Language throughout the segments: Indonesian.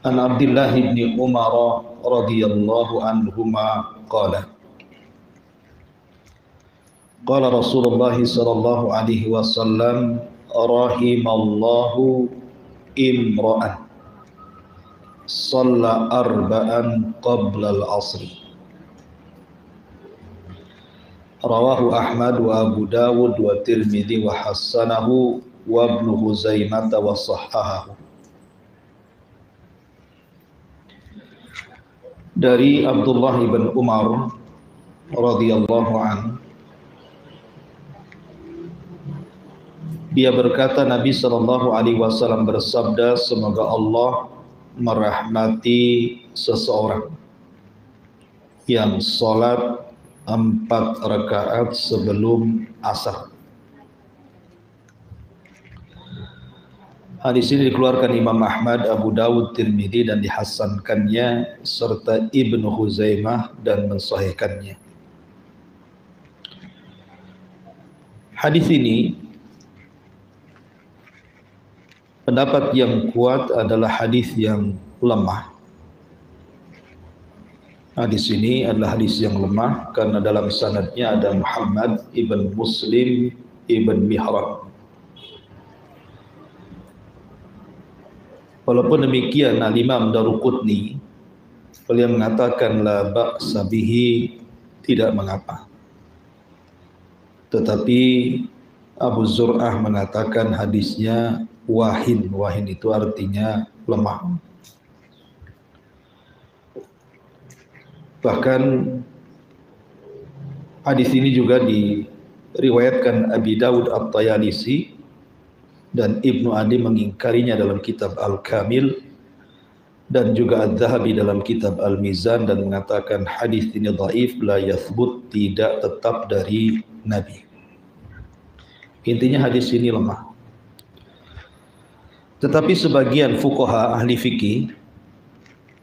An Abdullah bin Umar radhiyallahu anhuma qala qala Rasulullah sallallahu alaihi wasallam rahimallahu imra'an shalla arba'an qabla al-'asr. Rawahu Ahmad wa Abu Dawud wa Tirmidzi wa hassanahu wa Ibnu Huzaimah wa sahhahahu. Dari Abdullah bin Umar radhiyallahu anhu, dia berkata, Nabi sallallahu alaihi wasallam bersabda, semoga Allah merahmati seseorang yang salat 4 rakaat sebelum asar. Hadis ini dikeluarkan Imam Ahmad, Abu Dawud, Tirmidzi dan dihasankannya serta Ibnu Huzaimah dan mensahihkannya. Hadis ini pendapat yang kuat adalah hadis yang lemah. Hadis ini adalah hadis yang lemah karena dalam sanadnya ada Muhammad ibn Muslim ibn Mihran. Walaupun demikian, Al-Imam Daruqutni beliau mengatakan la ba'sa bihi, tidak mengapa. Tetapi Abu Zur'ah mengatakan hadisnya wahin. Wahin itu artinya lemah. Bahkan hadis ini juga diriwayatkan Abi Dawud At-Tayalisi dan Ibnu Adi mengingkarinya dalam kitab Al-Kamil, dan juga Adz-Dzahabi dalam kitab Al-Mizan, dan mengatakan hadis ini dhaif, la yathbut, tidak tetap dari Nabi. Intinya hadis ini lemah. Tetapi sebagian fuqaha ahli fikih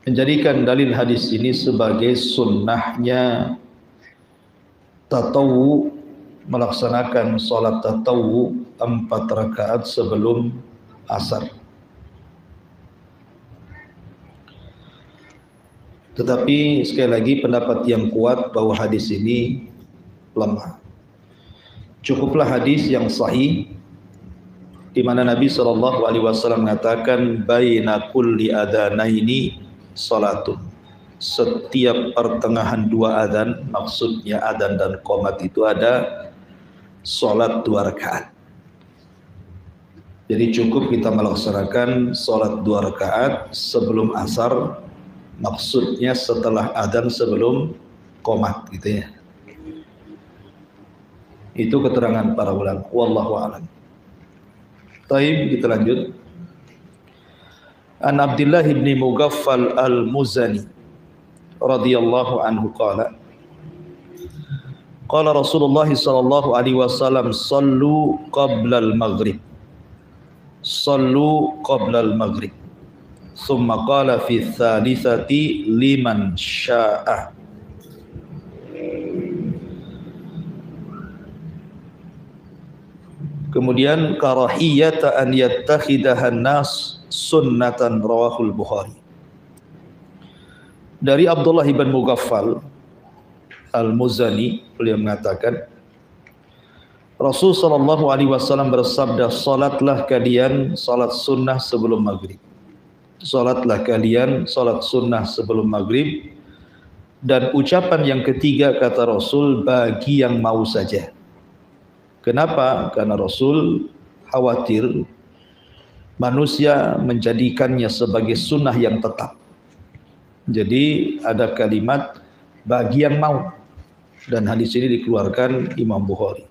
menjadikan dalil hadis ini sebagai sunnahnya tatawu, melaksanakan salat tatawu 4 rakaat sebelum asar. Tetapi sekali lagi pendapat yang kuat bahwa hadis ini lemah. Cukuplah hadis yang sahih di mana Nabi sallallahu alaihi wasallam mengatakan baina kulli adzanaini salatun. Setiap pertengahan 2 adzan, maksudnya adzan dan qomat itu ada salat 2 rakaat. Jadi cukup kita melaksanakan salat 2 rakaat sebelum asar, maksudnya setelah adzan sebelum qomat gitu ya. Itu keterangan para ulama. Wallahu a'lam. Baik, kita lanjut. An Abdullah bin Mughaffal al-Muzani radhiyallahu anhu qala qala Rasulullah sallallahu alaihi wasallam sallu qabla al-maghrib. Sallu qabla al-maghrib. Thumma qala fi thalithati liman syaa. Kemudian karahiyata an yattakhidahan nas sunnatan, rawahul Bukhari. Dari Abdullah bin Mughaffal al-Muzani, beliau mengatakan Rasul sallallahu alaihi wasallam bersabda, salatlah kalian salat sunnah sebelum maghrib. Salatlah kalian salat sunnah sebelum maghrib. Dan ucapan yang ketiga kata Rasul, bagi yang mau saja. Kenapa? Karena Rasul khawatir manusia menjadikannya sebagai sunnah yang tetap. Jadi ada kalimat bagi yang mau, dan hadis ini dikeluarkan Imam Bukhari.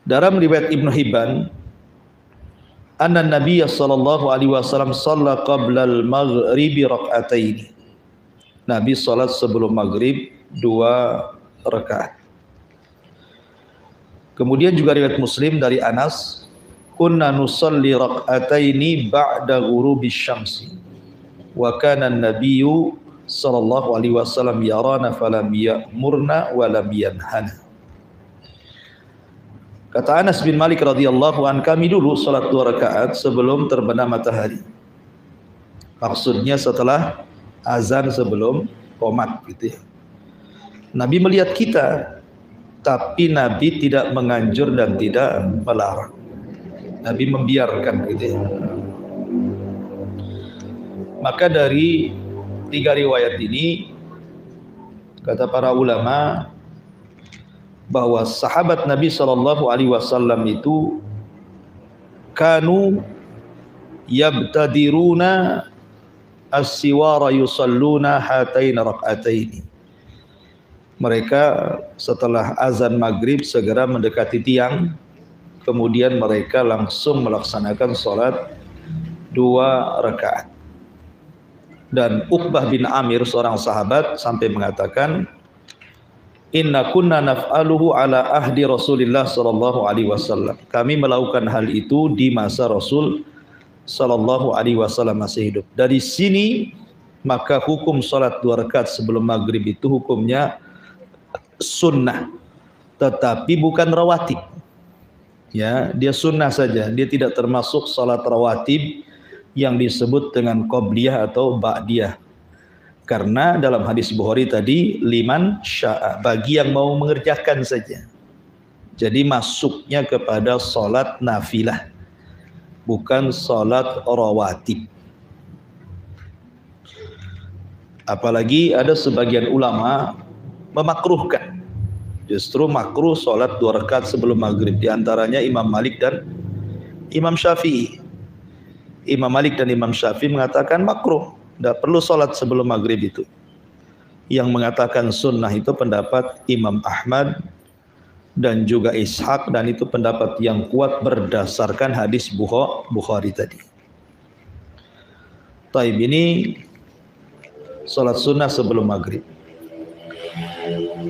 Dalam riwayat Ibnu Hibban anna Nabiy sallallahu alaihi wasallam shalla qabla al-maghribi rak'ataini. Nabi salat sebelum maghrib 2 rakaat. Kemudian juga riwayat Muslim dari Anas, kunna nusalli rak'ataini ba'da ghurubi syamsi. Wa kana an-nabiyyu sallallahu alaihi wasallam yarana falam ya'murna wa lam yanhana. Kata Anas bin Malik radhiyallahu an, kami dulu salat 2 rakaat sebelum terbenam matahari. Maksudnya setelah azan sebelum qomat gitu ya. Nabi melihat kita, tapi Nabi tidak menganjur dan tidak melarang. Nabi membiarkan gitu ya. Maka dari 3 riwayat ini, kata para ulama, bahwa sahabat Nabi sallallahu alaihi wasallam itu kanu yabtadiruna as-siwara yusalluna hatain rak'ataini. Mereka setelah azan maghrib segera mendekati tiang, kemudian mereka langsung melaksanakan salat 2 rakaat. Dan Uqbah bin Amir, seorang sahabat, sampai mengatakan, inna kunna naf'aluhu ala ahdi Rasulillah sallallahu alaihi wasallam. Kami melakukan hal itu di masa Rasul sallallahu alaihi wasallam masih hidup. Dari sini maka hukum salat 2 rakaat sebelum maghrib itu hukumnya sunnah, tetapi bukan rawatib. Ya, dia sunnah saja, dia tidak termasuk salat rawatib yang disebut dengan qobliyah atau ba'diyah. Karena dalam hadis Bukhari tadi, liman sya'a, bagi yang mau mengerjakan saja. Jadi masuknya kepada salat nafilah, bukan salat rawatib. Apalagi ada sebagian ulama memakruhkan, justru makruh salat 2 rakaat sebelum maghrib, di antaranya Imam Malik dan Imam Syafi'i. Imam Malik dan Imam Syafi'i mengatakan makruh, tidak perlu salat sebelum maghrib itu. Yang mengatakan sunnah itu pendapat Imam Ahmad dan juga Ishaq, dan itu pendapat yang kuat berdasarkan hadis Bukhari tadi. Taib, ini salat sunnah sebelum maghrib.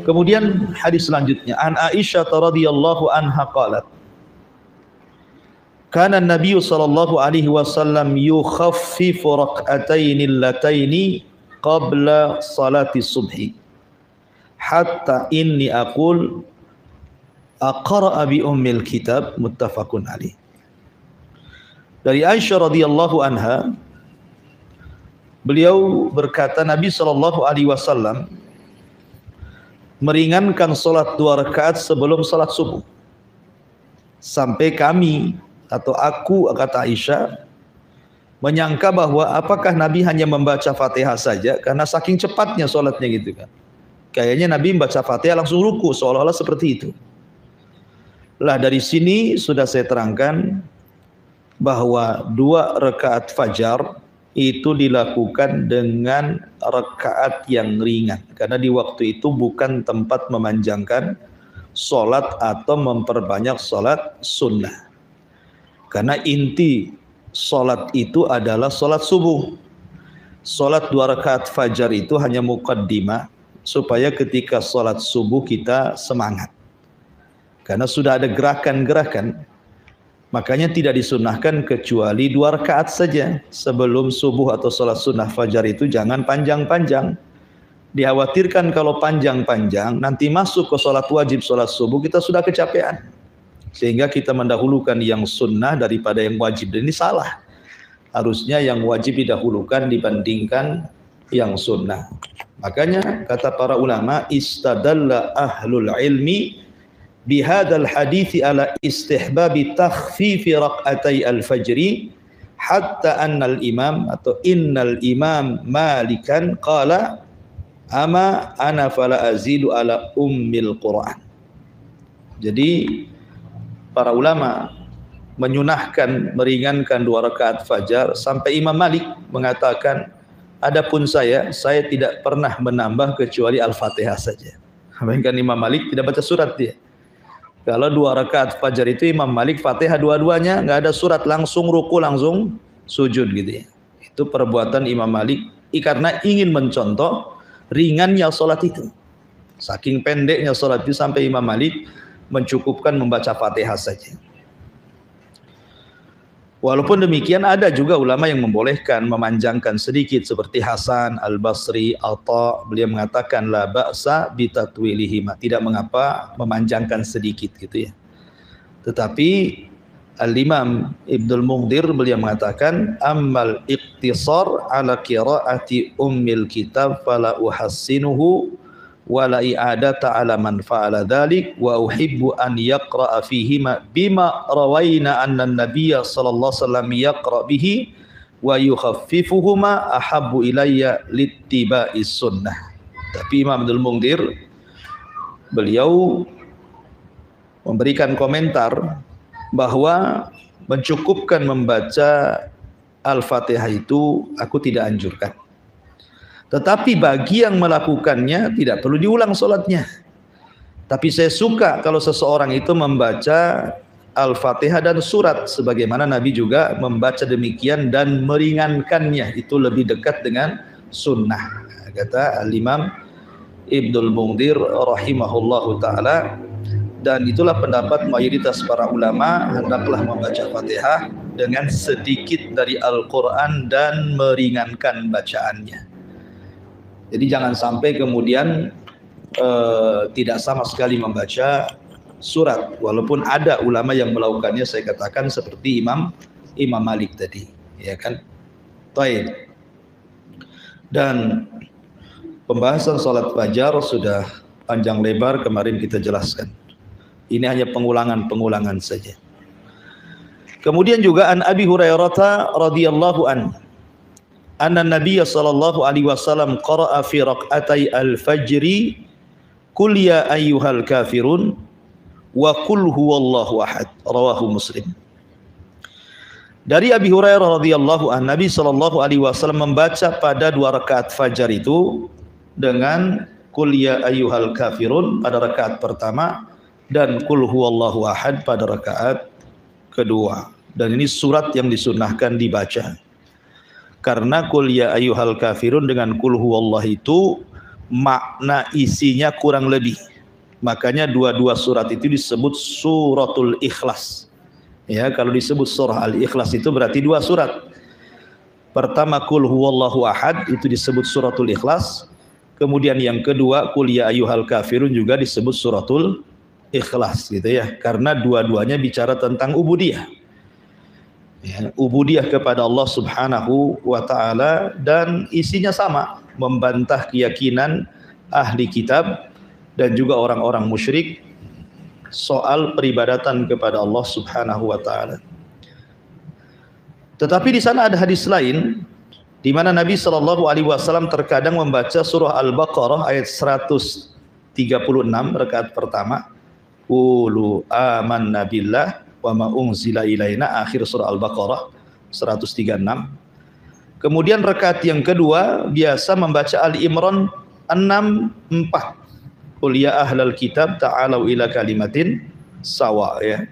Kemudian hadis selanjutnya, an Aisyah radhiyallahu anha qalat, kana an-nabiy sallallahu alaihi wasallam yukhaffifu rak'ataini allataini qabla salati subhi hatta inni aqul aqra'a bi ummil kitab, muttafaqun alaih. Dari Aisyah radhiyallahu anha, beliau berkata, Nabi sallallahu alaihi wasallam meringankan salat 2 rakaat sebelum salat subuh, sampai kami atau aku, kata Aisyah, menyangka bahwa apakah Nabi hanya membaca Fatihah saja, karena saking cepatnya salatnya gitu kan. Kayaknya Nabi membaca Fatihah langsung ruku, seolah-olah seperti itu. Lah dari sini sudah saya terangkan bahwa 2 rakaat fajar itu dilakukan dengan rakaat yang ringan, karena di waktu itu bukan tempat memanjangkan salat atau memperbanyak salat sunnah. Karena inti salat itu adalah salat subuh. Salat 2 rakaat fajar itu hanya muqaddimah, supaya ketika salat subuh kita semangat. Karena sudah ada gerakan-gerakan, makanya tidak disunnahkan kecuali 2 rakaat saja sebelum subuh atau salat sunnah fajar itu jangan panjang-panjang. Dikhawatirkan kalau panjang-panjang nanti masuk ke salat wajib, salat subuh, kita sudah kecapean, sehingga kita mendahulukan yang sunnah daripada yang wajib. Dan ini salah. Harusnya yang wajib didahulukan dibandingkan yang sunnah. Makanya kata para ulama, istadalla ahlul ilmi bihadzal hadithi ala istihbabi takhfifi rak'atai al-fajri hatta annal imam atau innal imam Malikan qala ama ana fala azidu ala ummil Qur'an. Jadi para ulama menyunahkan meringankan 2 rakaat fajar, sampai Imam Malik mengatakan, adapun saya tidak pernah menambah kecuali Al-Fatihah saja. Bahkan Imam Malik tidak baca surat dia. Kalau 2 rakaat fajar itu Imam Malik Fatihah dua-duanya, nggak ada surat, langsung ruku, langsung sujud gitu ya. Itu perbuatan Imam Malik karena ingin mencontoh ringannya sholat itu. Saking pendeknya sholat itu sampai Imam Malik mencukupkan membaca Fatihah saja. Walaupun demikian ada juga ulama yang membolehkan memanjangkan sedikit seperti Hasan Al-Basri, Atha, beliau mengatakan la ba'sa bitatwilihima, tidak mengapa memanjangkan sedikit gitu ya. Tetapi Al-Imam Ibnul Munzir beliau mengatakan ammal iqtisar ala qiraati ummil kitab fala uhassinuhu wala i'adata ala man fa'ala dzalik wa uhibbu an yaqra'a fihi bima rawaina anna an-nabiyya sallallahu alaihi wasallam yaqra' bihi wa yukhaffifuhuma ahabbu ilayya littiba'is sunnah. Tapi Imam Abdul Munzir beliau memberikan komentar bahwa mencukupkan membaca Al-Fatihah itu aku tidak anjurkan. Tetapi bagi yang melakukannya tidak perlu diulang sholatnya. Tapi saya suka kalau seseorang itu membaca Al-Fatihah dan surat, sebagaimana Nabi juga membaca demikian dan meringankannya, itu lebih dekat dengan sunnah. Kata Al-Imam Ibnul Munzir rahimahullahu ta'ala. Dan itulah pendapat mayoritas para ulama, hendaklah membaca Fatihah dengan sedikit dari Al-Quran dan meringankan bacaannya. Jadi jangan sampai kemudian tidak sama sekali membaca surat, walaupun ada ulama yang melakukannya, saya katakan seperti Imam Malik tadi, ya kan? Baik. Dan pembahasan salat fajar sudah panjang lebar kemarin kita jelaskan. Ini hanya pengulangan saja. Kemudian juga an Abi Hurairah radhiyallahu anhu anna Nabiy sallallahu alaihi wasallam qara'a fi raq'atay al-fajri qul ya ayyuhal kafirun wa qul huwallahu ahad, rawahu Muslim. Dari Abi Hurairah radhiyallahu anhu, Nabi sallallahu alaihi wasallam membaca pada 2 rakaat fajar itu dengan qul ya ayyuhal kafirun pada rakaat pertama dan qul huwallahu ahad pada rakaat kedua. Dan ini surat yang disunnahkan dibaca. Karena qul ya ayyuhal kafirun dengan qul huwallahu itu makna isinya kurang lebih. Makanya dua-dua surat itu disebut suratul Ikhlas. Ya, kalau disebut surah Al-Ikhlas itu berarti 2 surat. Pertama qul huwallahu ahad itu disebut suratul Ikhlas. Kemudian yang kedua qul ya ayyuhal kafirun juga disebut suratul Ikhlas gitu ya. Karena dua-duanya bicara tentang ubudiyah. Ya, ubudiyah kepada Allah Subhanahu wa ta'ala, dan isinya sama, membantah keyakinan ahli kitab dan juga orang-orang musyrik soal peribadatan kepada Allah Subhanahu wa ta'ala. Tetapi di sana ada hadis lain di mana Nabi sallallahu alaihi wasallam terkadang membaca surah Al-Baqarah ayat 136 rakaat pertama, qulu amanna billah wa ma unzila ilaina, akhir surah Al-Baqarah 136. Kemudian rakaat yang kedua biasa membaca Ali Imran 6:4. Qul ya ahlal kitab ta'alau ila kalimatin sawa, ya.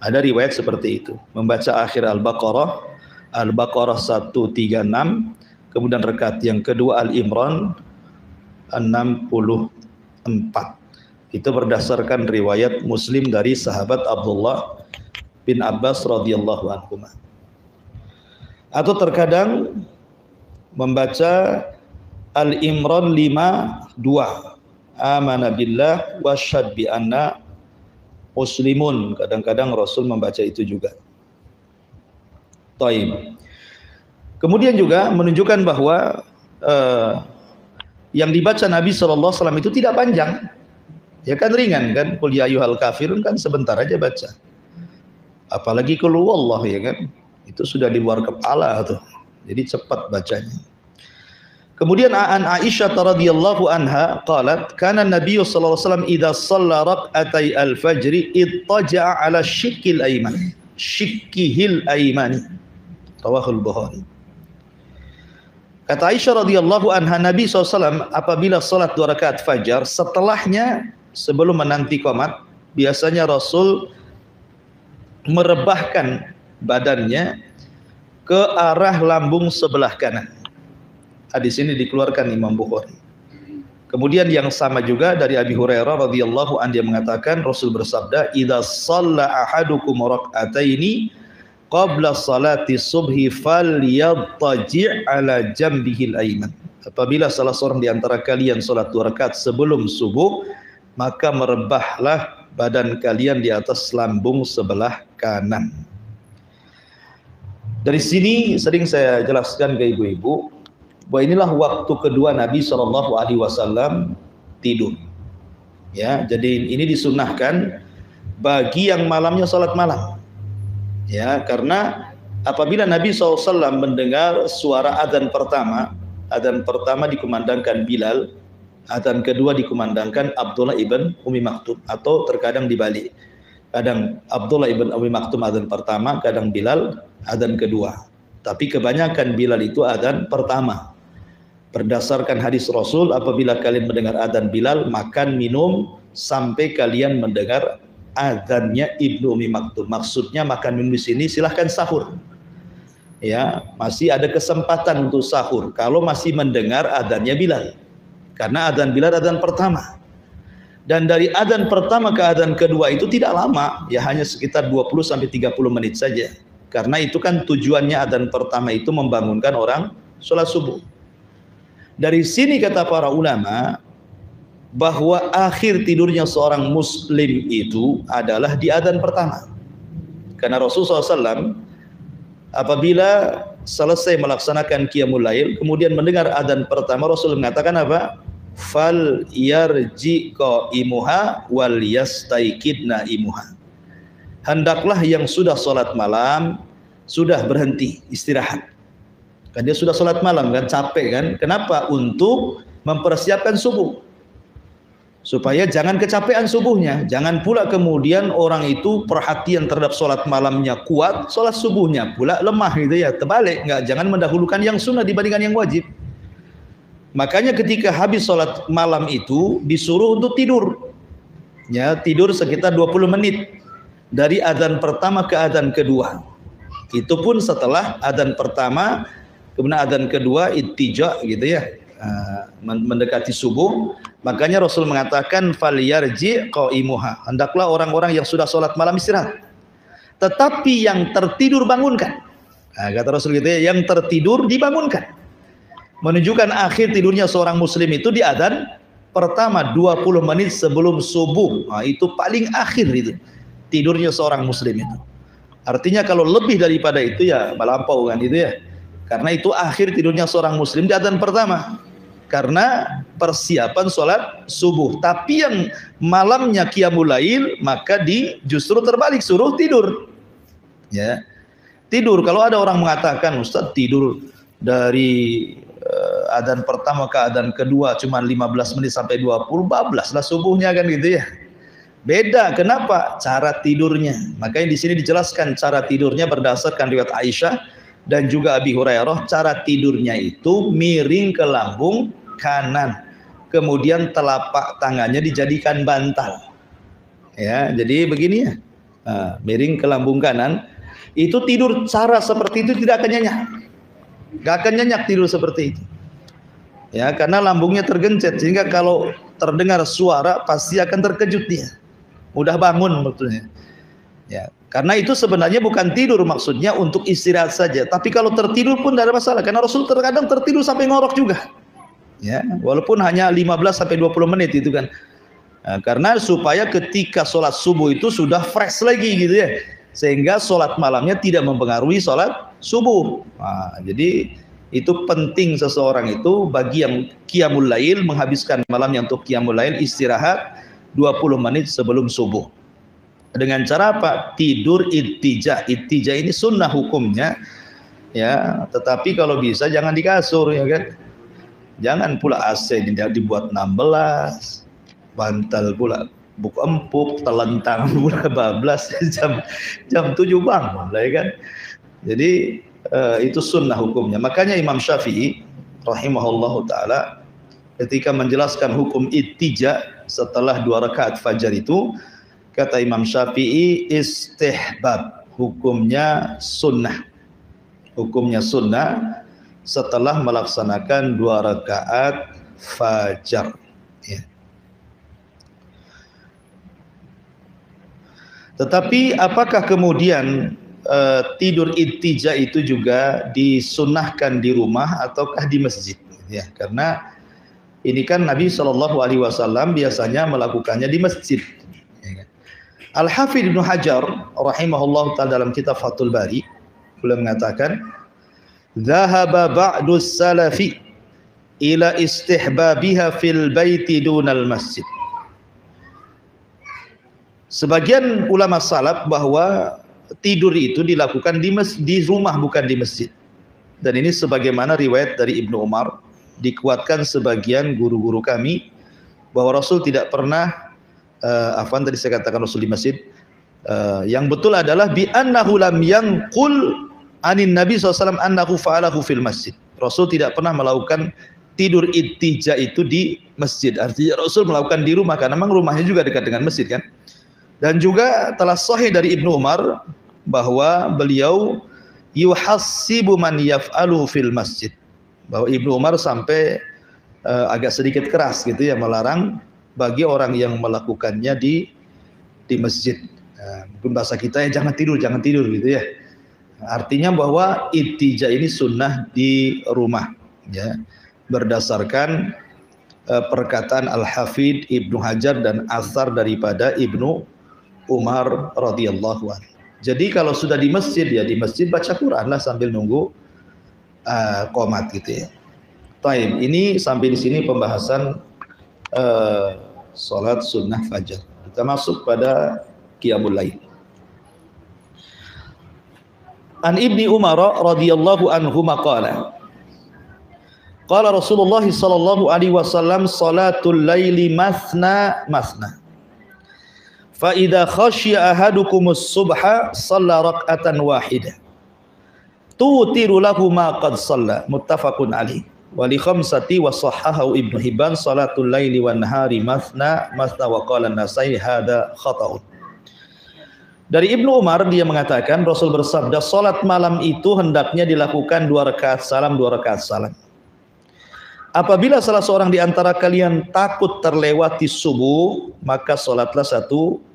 Ada riwayat seperti itu. Membaca akhir Al-Baqarah 136, kemudian rakaat yang kedua Ali Imran 64. Itu berdasarkan riwayat Muslim dari sahabat Abdullah bin Abbas radhiyallahu anhu. Atau terkadang membaca Al-Imran 5:2, amana billah wa syad bi anna muslimun. Kadang-kadang Rasul membaca itu juga. Taib. Kemudian juga menunjukkan bahwa yang dibaca Nabi SAW itu tidak panjang. Ya kan, ringan kan, qul ya ayyuhal kafirun kan sebentar aja baca. Apalagi qul huwallahu, ya kan, itu sudah di luar kepala tuh. Jadi cepat bacanya. Kemudian an Aisyah radhiyallahu anha qalat kana Nabi sallallahu alaihi wasallam idza shalla raq'atay al-fajr ittaja'a ala shikkil ayman, shikkihil aymani, rawahul Bukhari. Kata Aisyah radhiyallahu anha, Nabi SAW apabila salat 2 rakaat fajar, setelahnya sebelum menanti qomat biasanya Rasul merebahkan badannya ke arah lambung sebelah kanan. Hadis ini dikeluarkan Imam Bukhari. Kemudian yang sama juga dari Abi Hurairah radhiyallahu anhu, dia mengatakan Rasul bersabda, "Idza shalla ahadukum rak'ataini qabla salati subhi falyattaji' ala jambihil ayman." Apabila salah seorang di antara kalian salat 2 rakaat sebelum subuh, maka merebahlah badan kalian di atas lambung sebelah kanan. Dari sini sering saya jelaskan ke ibu-ibu bahwa inilah waktu kedua Nabi SAW tidur. Ya, jadi ini disunahkan bagi yang malamnya salat malam. Ya, karena apabila Nabi SAW mendengar suara adzan pertama dikumandangkan Bilal, adzan kedua dikumandangkan Abdullah ibn Umi Maktum, atau terkadang dibalik. Kadang Abdullah ibn Umi Maktum adzan pertama, kadang Bilal adzan kedua. Tapi kebanyakan Bilal itu adzan pertama. Berdasarkan hadis Rasul, apabila kalian mendengar adzan Bilal, makan minum sampai kalian mendengar adzannya Ibnu Umi Maktum. Maksudnya makan minum di sini silahkan sahur. Ya, masih ada kesempatan untuk sahur kalau masih mendengar adzannya Bilal. Karena adzan Bilal adzan pertama. Dan dari adzan pertama ke adzan kedua itu tidak lama, ya hanya sekitar 20 sampai 30 menit saja. Karena itu kan tujuannya adzan pertama itu membangunkan orang sholat subuh. Dari sini kata para ulama bahwa akhir tidurnya seorang muslim itu adalah di adzan pertama. Karena Rasulullah SAW apabila selesai melaksanakan qiyamul lail kemudian mendengar adzan pertama, Rasul mengatakan apa? Fal yarji qaimuha wal yastaikidna imuha. Hendaklah yang sudah salat malam sudah berhenti istirahat. Kan dia sudah salat malam kan, capek kan? Kenapa? Untuk mempersiapkan subuh. Supaya jangan kecapean subuhnya. Jangan pula kemudian orang itu perhatian terhadap salat malamnya kuat, salat subuhnya pula lemah gitu ya. Terbalik, jangan mendahulukan yang sunnah dibandingkan yang wajib. Makanya ketika habis salat malam itu disuruh untuk tidur. Ya, tidur sekitar 20 menit dari adzan pertama ke adzan kedua. Itu pun setelah adzan pertama, kemudian adzan kedua ittija gitu ya, mendekati subuh. Makanya Rasul mengatakan falyarji qaimuha, hendaklah orang-orang yang sudah sholat malam istirahat, tetapi yang tertidur bangunkan. Nah, kata Rasul gitu ya, yang tertidur dibangunkan, menunjukkan akhir tidurnya seorang muslim itu di adzan pertama 20 menit sebelum subuh. Nah, itu paling akhir itu tidurnya seorang muslim itu. Artinya kalau lebih daripada itu ya melampau kan itu ya. Karena itu akhir tidurnya seorang muslim di adzan pertama. Karena persiapan sholat subuh. Tapi yang malamnya qiyamul lail, maka justru terbalik, suruh tidur. Ya. Tidur. Kalau ada orang mengatakan, Ustaz tidur dari adzan pertama ke adzan kedua cuma 15 menit sampai 20, bablaslah subuhnya kan gitu ya. Beda, kenapa? Cara tidurnya. Makanya di sini dijelaskan cara tidurnya berdasarkan riwayat Aisyah dan juga Abi Hurairah. Cara tidurnya itu miring ke lambung kanan, kemudian telapak tangannya dijadikan bantal. Ya, jadi begini ya, miring ke lambung kanan. Itu tidur cara seperti itu tidak akan nyenyak, gak akan nyenyak tidur seperti itu. Ya, karena lambungnya tergencet sehingga kalau terdengar suara pasti akan terkejut dia, mudah bangun maksudnya. Ya, karena itu sebenarnya bukan tidur, maksudnya untuk istirahat saja. Tapi kalau tertidur pun tidak ada masalah, karena Rasul terkadang tertidur sampai ngorok juga. Ya, walaupun hanya 15 sampai 20 menit itu kan. Nah, karena supaya ketika sholat subuh itu sudah fresh lagi gitu ya. Sehingga sholat malamnya tidak mempengaruhi sholat subuh. Nah, jadi itu penting seseorang itu bagi yang qiyamul lail, menghabiskan malamnya untuk qiyamul lail, istirahat 20 menit sebelum subuh. Dengan cara apa? Tidur ittija. Ittija ini sunnah hukumnya, ya. Tetapi kalau bisa jangan di kasur, ya kan? Jangan pula AC dibuat 16, bantal pula buku empuk, telentang pula bablas jam 7 bangun, ya kan? Jadi itu sunnah hukumnya. Makanya Imam Syafi'i rahimahullahu taala ketika menjelaskan hukum ittija setelah 2 rakaat fajar itu, Kata Imam Syafi'i istihbab, hukumnya sunnah. Hukumnya sunnah setelah melaksanakan 2 rakaat fajar. Ya. Tetapi apakah kemudian tidur ittija itu juga disunnahkan di rumah ataukah di masjid? Ya, karena ini kan Nabi SAW biasanya melakukannya di masjid. Al-Hafidh Ibnu Hajar rahimahullah ta'ala dalam kitab Fathul Bari beliau mengatakan, "Dhahaba ba'du salafi ila istihbabiha fil baiti dunal masjid." Sebagian ulama salaf bahwa tidur itu dilakukan di rumah bukan di masjid. Dan ini sebagaimana riwayat dari Ibnu Umar, dikuatkan sebagian guru-guru kami bahwa Rasul tidak pernah tadi saya katakan Rasul di masjid. Yang betul adalah bi annahu lam yanqul anin Nabi SAW annahu fa'alahu fil masjid. Rasul tidak pernah melakukan tidur ittija itu di masjid. Artinya Rasul melakukan di rumah karena memang rumahnya juga dekat dengan masjid kan. Dan juga telah sahih dari Ibnu Umar bahwa beliau yuhassibu man yaf'alu fil masjid. Bahwa Ibnu Umar sampai agak sedikit keras gitu ya, melarang bagi orang yang melakukannya di masjid. Mungkin bahasa kita ya jangan tidur gitu ya. Artinya bahwa ittija ini sunnah di rumah ya, berdasarkan perkataan Al-Hafidh Ibnu Hajar dan asar daripada Ibnu Umar radhiyallahu anhu. Jadi kalau sudah di masjid ya di masjid baca Quran lah sambil nunggu qomat gitu ya. Taib, ini sampai di sini pembahasan salat sunnah fajar. Kita masuk pada qiyamul lail. An Ibni Umar radhiyallahu anhu maqala qala Rasulullah sallallahu alaihi wasallam salatul laili masna masna fa idza khashiya ahadukumus subha shalla rak'atan wahidah tutiru lahu ma qad shalla muttafaqun alaih wa li khamsati wa sahahahu Ibnu Hibban salatul laili wan nahari masna masna wa qala an-Nasai hadza khata'un. Dari Ibnu Umar dia mengatakan Rasul bersabda salat malam itu hendaknya dilakukan 2 rakaat salam 2 rakaat salam. Apabila salah seorang di antara kalian takut terlewati subuh maka salatlah 1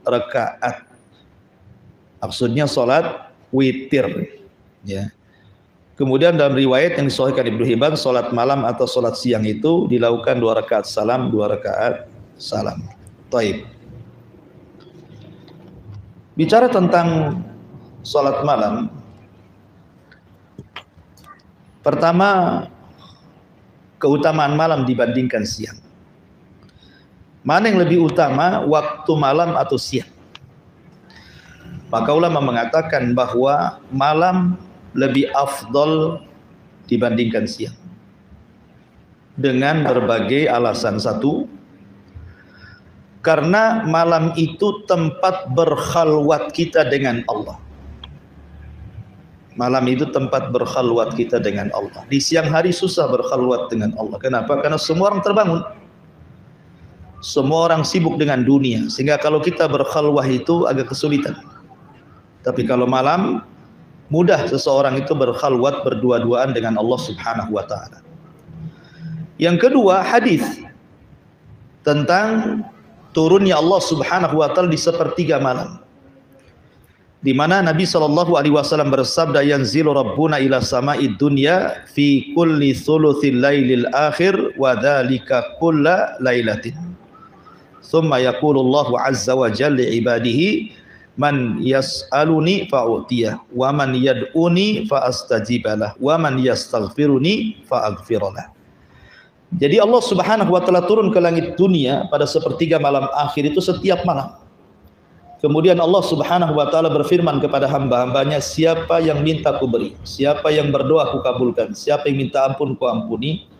rakaat. Maksudnya salat witir ya. Kemudian dalam riwayat yang disahihkan Ibnu Hibban salat malam atau salat siang itu dilakukan 2 rakaat salam 2 rakaat salam. Taib. Bicara tentang salat malam, pertama keutamaan malam dibandingkan siang. Mana yang lebih utama, waktu malam atau siang? Maka ulama mengatakan bahwa malam lebih afdol dibandingkan siang. Dengan berbagai alasan. Satu, karena malam itu tempat berkhalwat kita dengan Allah. Malam itu tempat berkhalwat kita dengan Allah. Di siang hari susah berkhalwat dengan Allah. Kenapa? Karena semua orang terbangun. Semua orang sibuk dengan dunia. Sehingga kalau kita berkhalwah itu agak kesulitan. Tapi kalau malam, mudah seseorang itu berkhalwat berdua-duaan dengan Allah Subhanahu wa ta'ala. Yang kedua, hadis tentang turunnya Allah Subhanahu wa ta'ala di sepertiga malam, di mana Nabi sallallahu alaihi wasallam bersabda yanzilu rabbuna ila sama'id dunya fi kulli thuluthil lailil akhir wa dzalika kulla lailatin thumma yaqulu Allahu azza wa jalla li ibadihi man yas'aluni fa'utiyah wa man yad'uni fa'astajibalah wa man yastaghfiruni fa'aghfiralah. Jadi Allah Subhanahu wa ta'ala turun ke langit dunia pada sepertiga malam akhir itu setiap malam. Kemudian Allah Subhanahu wa ta'ala berfirman kepada hamba-hambanya, siapa yang minta ku beri, siapa yang berdoa ku kabulkan, siapa yang minta ampun ku ampuni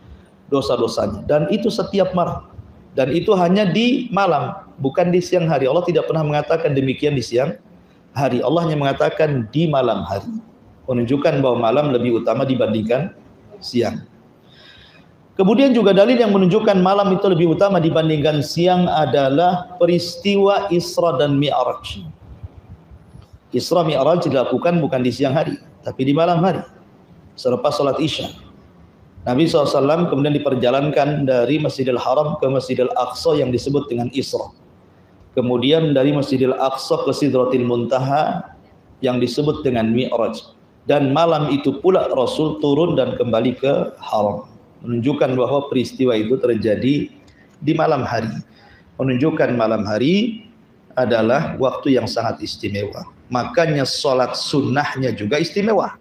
dosa-dosanya. Dan itu setiap malam. Dan itu hanya di malam, bukan di siang hari. Allah tidak pernah mengatakan demikian di siang hari. Allah hanya mengatakan di malam hari. Menunjukkan bahwa malam lebih utama dibandingkan siang. Kemudian juga dalil yang menunjukkan malam itu lebih utama dibandingkan siang adalah peristiwa Isra dan Mi'raj. Isra Mi'raj dilakukan bukan di siang hari, tapi di malam hari, selepas salat Isya. Nabi SAW kemudian diperjalankan dari Masjidil Haram ke Masjidil Aqsa yang disebut dengan Isra. Kemudian dari Masjidil Aqsa ke Sidratil Muntaha yang disebut dengan Mi'raj. Dan malam itu pula Rasul turun dan kembali ke Haram. Menunjukkan bahwa peristiwa itu terjadi di malam hari. Menunjukkan malam hari adalah waktu yang sangat istimewa. Makanya sholat sunnahnya juga istimewa.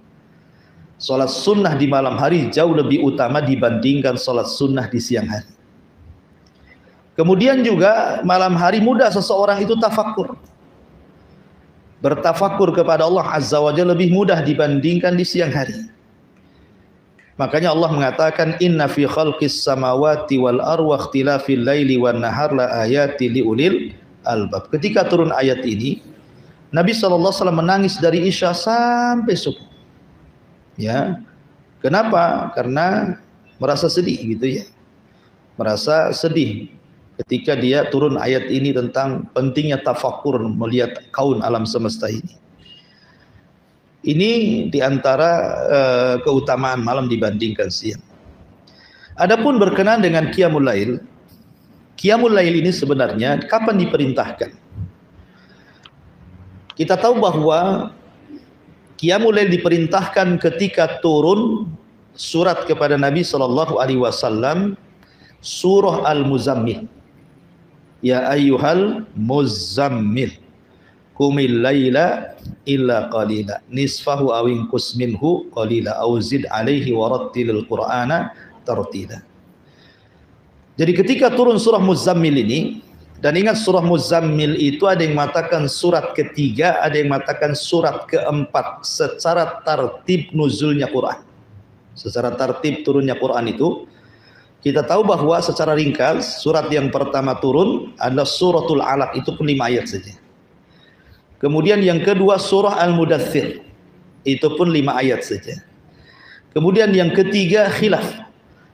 Sholat sunnah di malam hari jauh lebih utama dibandingkan sholat sunnah di siang hari. Kemudian juga malam hari mudah seseorang itu tafakur. Bertafakur kepada Allah Azza wa Jalla lebih mudah dibandingkan di siang hari. Makanya Allah mengatakan inna fi khalqis samawati wal ardi wa ikhtilafil laili wan nahar la ayati liulil albab. Ketika turun ayat ini, Nabi SAW menangis dari Isya sampai subuh. Ya. Kenapa? Karena merasa sedih gitu ya. Merasa sedih ketika dia turun ayat ini tentang pentingnya tafakur melihat kaun alam semesta ini. Ini diantara keutamaan malam dibandingkan siang. Adapun berkenaan dengan Qiyamul Lail, Qiyamul Lail ini sebenarnya kapan diperintahkan? Kita tahu bahwa Qiyamul Lail diperintahkan ketika turun surat kepada Nabi SAW, surah Al-Muzammil. Ya ayyuhal muzammil qumil laila illa qalila nisfahu aw inqus minhu qalila aw zid alaihi warattilil qur'ana tartila. Jadi ketika turun surah Muzammil ini, dan ingat surah Muzammil itu ada yang mengatakan surat ketiga, ada yang mengatakan surat keempat secara tartib nuzulnya Quran. Secara tartib turunnya Quran itu kita tahu bahwa secara ringkas surat yang pertama turun adalah suratul Alaq, itu pun 5 ayat saja. Kemudian yang kedua surah Al-Mudaththir, itu pun 5 ayat saja. Kemudian yang ketiga khilaf,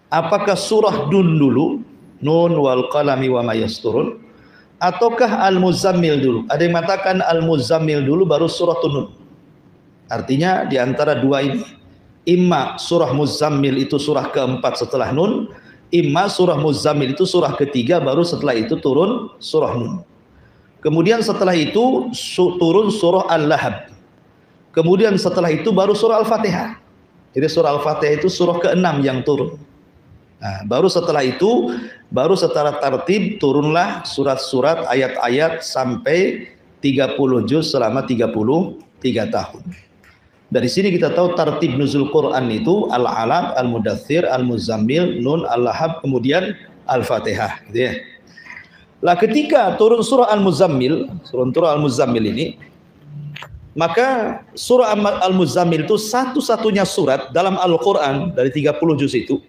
apakah surah Nun dulu, Nun wal qalami wa ma yasturun, ataukah Al-Muzammil dulu? Ada yang mengatakan Al-Muzammil dulu baru surah Nun. Artinya di antara dua ini, imma surah Muzammil itu surah keempat setelah Nun, imma surah Muzammil itu surah ketiga baru setelah itu turun surah Nun. Kemudian setelah itu turun surah Al-Lahab. Kemudian setelah itu baru surah Al-Fatihah. Jadi surah Al-Fatihah itu surah ke-6 yang turun. Nah, baru setelah itu, baru secara tertib turunlah surat-surat ayat-ayat sampai 30 juz selama 33 tahun. Dari sini kita tahu tertib nuzul Quran itu Al-Alaq, Al-Mudaththir, Al-Muzammil, Nun, Al-Lahab, kemudian Al-Fatihah, gitu ya. Lah ketika turun surah Al-Muzammil, surah Al-Muzammil ini, maka surah Al-Muzammil itu satu-satunya surat dalam Al-Quran dari 30 juz itu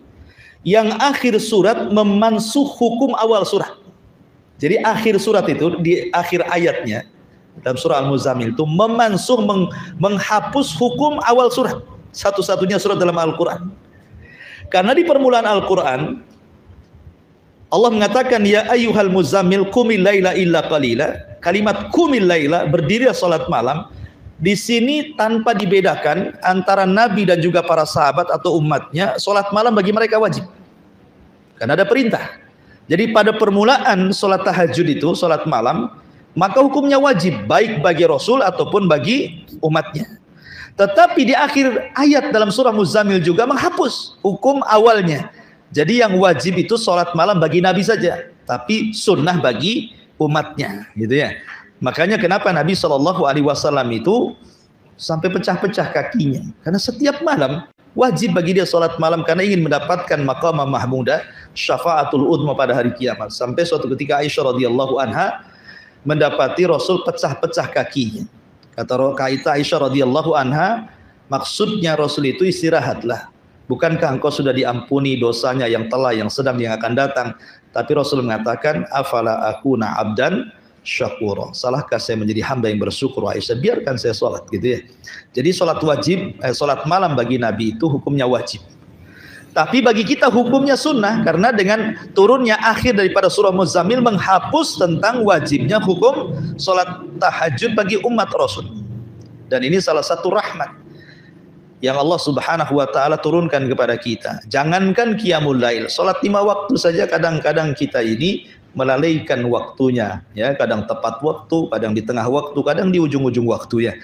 yang akhir surat memansuh hukum awal surat. Jadi akhir surat itu, di akhir ayatnya dalam surah Al-Muzammil itu memansuh, menghapus hukum awal surat. Satu-satunya surat dalam Al-Quran. Karena di permulaan Al-Quran Allah mengatakan ya ayyuhal muzammil qumil laila illa qalila. Kalimat qumil laila, berdiri salat malam, di sini tanpa dibedakan antara Nabi dan juga para sahabat atau umatnya, salat malam bagi mereka wajib. Karena ada perintah. Jadi pada permulaan salat tahajud itu, salat malam, maka hukumnya wajib baik bagi Rasul ataupun bagi umatnya. Tetapi di akhir ayat dalam surah Muzammil juga menghapus hukum awalnya. Jadi yang wajib itu sholat malam bagi Nabi saja, tapi sunnah bagi umatnya, gitu ya. Makanya kenapa Nabi SAW itu sampai pecah-pecah kakinya, karena setiap malam wajib bagi dia sholat malam karena ingin mendapatkan maqamah mahmudah, syafaatul udma pada hari kiamat. Sampai suatu ketika Aisyah radhiyallahu anha mendapati Rasul pecah-pecah kakinya. Kata Aisyah radhiyallahu anha, maksudnya Rasul itu istirahatlah. Bukankah engkau sudah diampuni dosanya yang telah, yang sedang, yang akan datang? Tapi Rasul mengatakan, afala akuna abdan syakura. Salahkah saya menjadi hamba yang bersyukur? Aisyah, biarkan saya sholat, gitu ya. Jadi sholat wajib, sholat malam bagi Nabi itu hukumnya wajib. Tapi bagi kita hukumnya sunnah, karena dengan turunnya akhir daripada surah Muzammil menghapus tentang wajibnya hukum sholat tahajud bagi umat Rasul. Dan ini salah satu rahmat yang Allah Subhanahu wa taala turunkan kepada kita. Jangankan qiyamul lail, salat 5 waktu saja kadang-kadang kita ini melalaikan waktunya, ya, kadang tepat waktu, kadang di tengah waktu, kadang di ujung-ujung waktu, ya.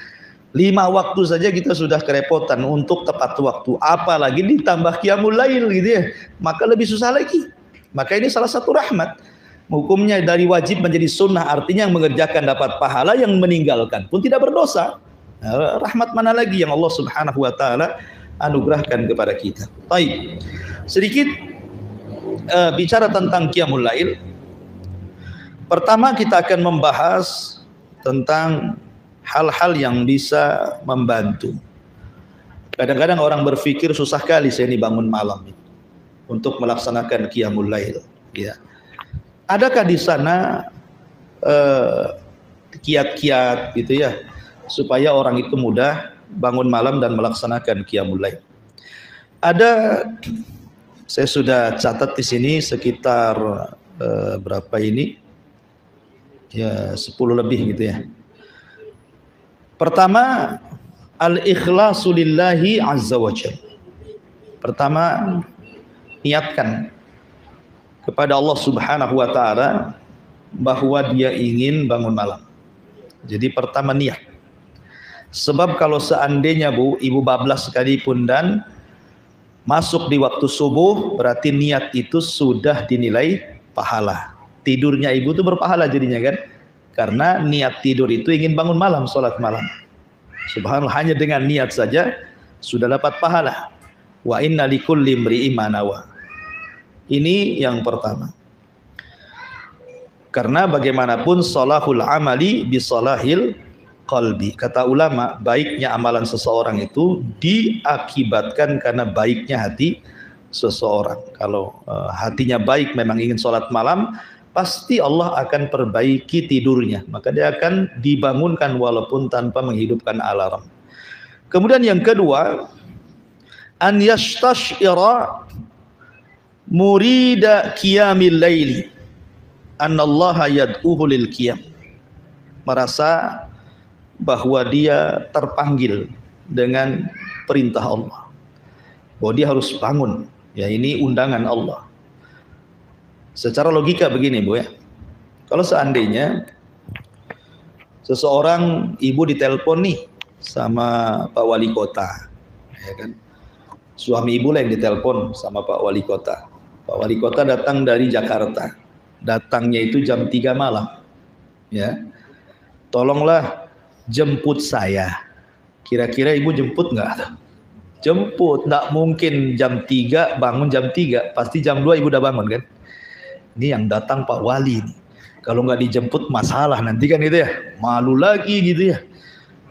5 waktu saja kita sudah kerepotan untuk tepat waktu, apalagi ditambah qiyamul lail gitu ya, maka lebih susah lagi. Maka ini salah satu rahmat. Hukumnya dari wajib menjadi sunnah, artinya yang mengerjakan dapat pahala, yang meninggalkan pun tidak berdosa. Rahmat mana lagi yang Allah Subhanahu wa taala anugerahkan kepada kita. Baik. Sedikit bicara tentang qiyamul lail. Pertama kita akan membahas tentang hal-hal yang bisa membantu. Kadang-kadang orang berpikir susah kali saya ini bangun malam untuk melaksanakan qiyamul lail, ya. Adakah di sana kiat-kiat gitu ya, supaya orang itu mudah bangun malam dan melaksanakan qiyamul lail? Ada, saya sudah catat di sini sekitar berapa ini? Ya 10 lebih gitu ya. Pertama, al-ikhlasu lillahi azza wa jalla. Pertama, niatkan kepada Allah Subhanahu wa taala bahwa dia ingin bangun malam. Jadi pertama niat. Sebab kalau seandainya ibu bablas sekalipun dan masuk di waktu subuh, berarti niat itu sudah dinilai pahala. Tidurnya ibu itu berpahala jadinya kan, karena niat tidur itu ingin bangun malam, sholat malam. Subhanallah, hanya dengan niat saja sudah dapat pahala. Wa inna likulli imri'in ma nawa. Ini yang pertama. Karena bagaimanapun salahul amali bi salahil qalbi. Kata ulama, baiknya amalan seseorang itu diakibatkan karena baiknya hati seseorang. Kalau hatinya baik, memang ingin sholat malam, pasti Allah akan perbaiki tidurnya. Maka dia akan dibangunkan walaupun tanpa menghidupkan alarm. Kemudian yang kedua, an yastashira murida qiyamil laili annallaha yad'uhu lil qiyam. Merasa bahwa dia terpanggil dengan perintah Allah, bahwa dia harus bangun, ya, ini undangan Allah. Secara logika begini Bu ya, kalau seandainya seseorang ibu ditelepon nih sama Pak Wali Kota, ya kan, suami ibu lah yang ditelepon sama Pak Wali Kota. Pak Wali Kota datang dari Jakarta, datangnya itu jam 3 malam, ya, tolonglah jemput saya. Kira-kira ibu jemput nggak? Jemput, nggak mungkin jam 3 bangun jam 3, pasti jam 2 ibu udah bangun kan. Ini yang datang Pak Wali nih, kalau nggak dijemput masalah nanti kan gitu ya, malu lagi gitu ya.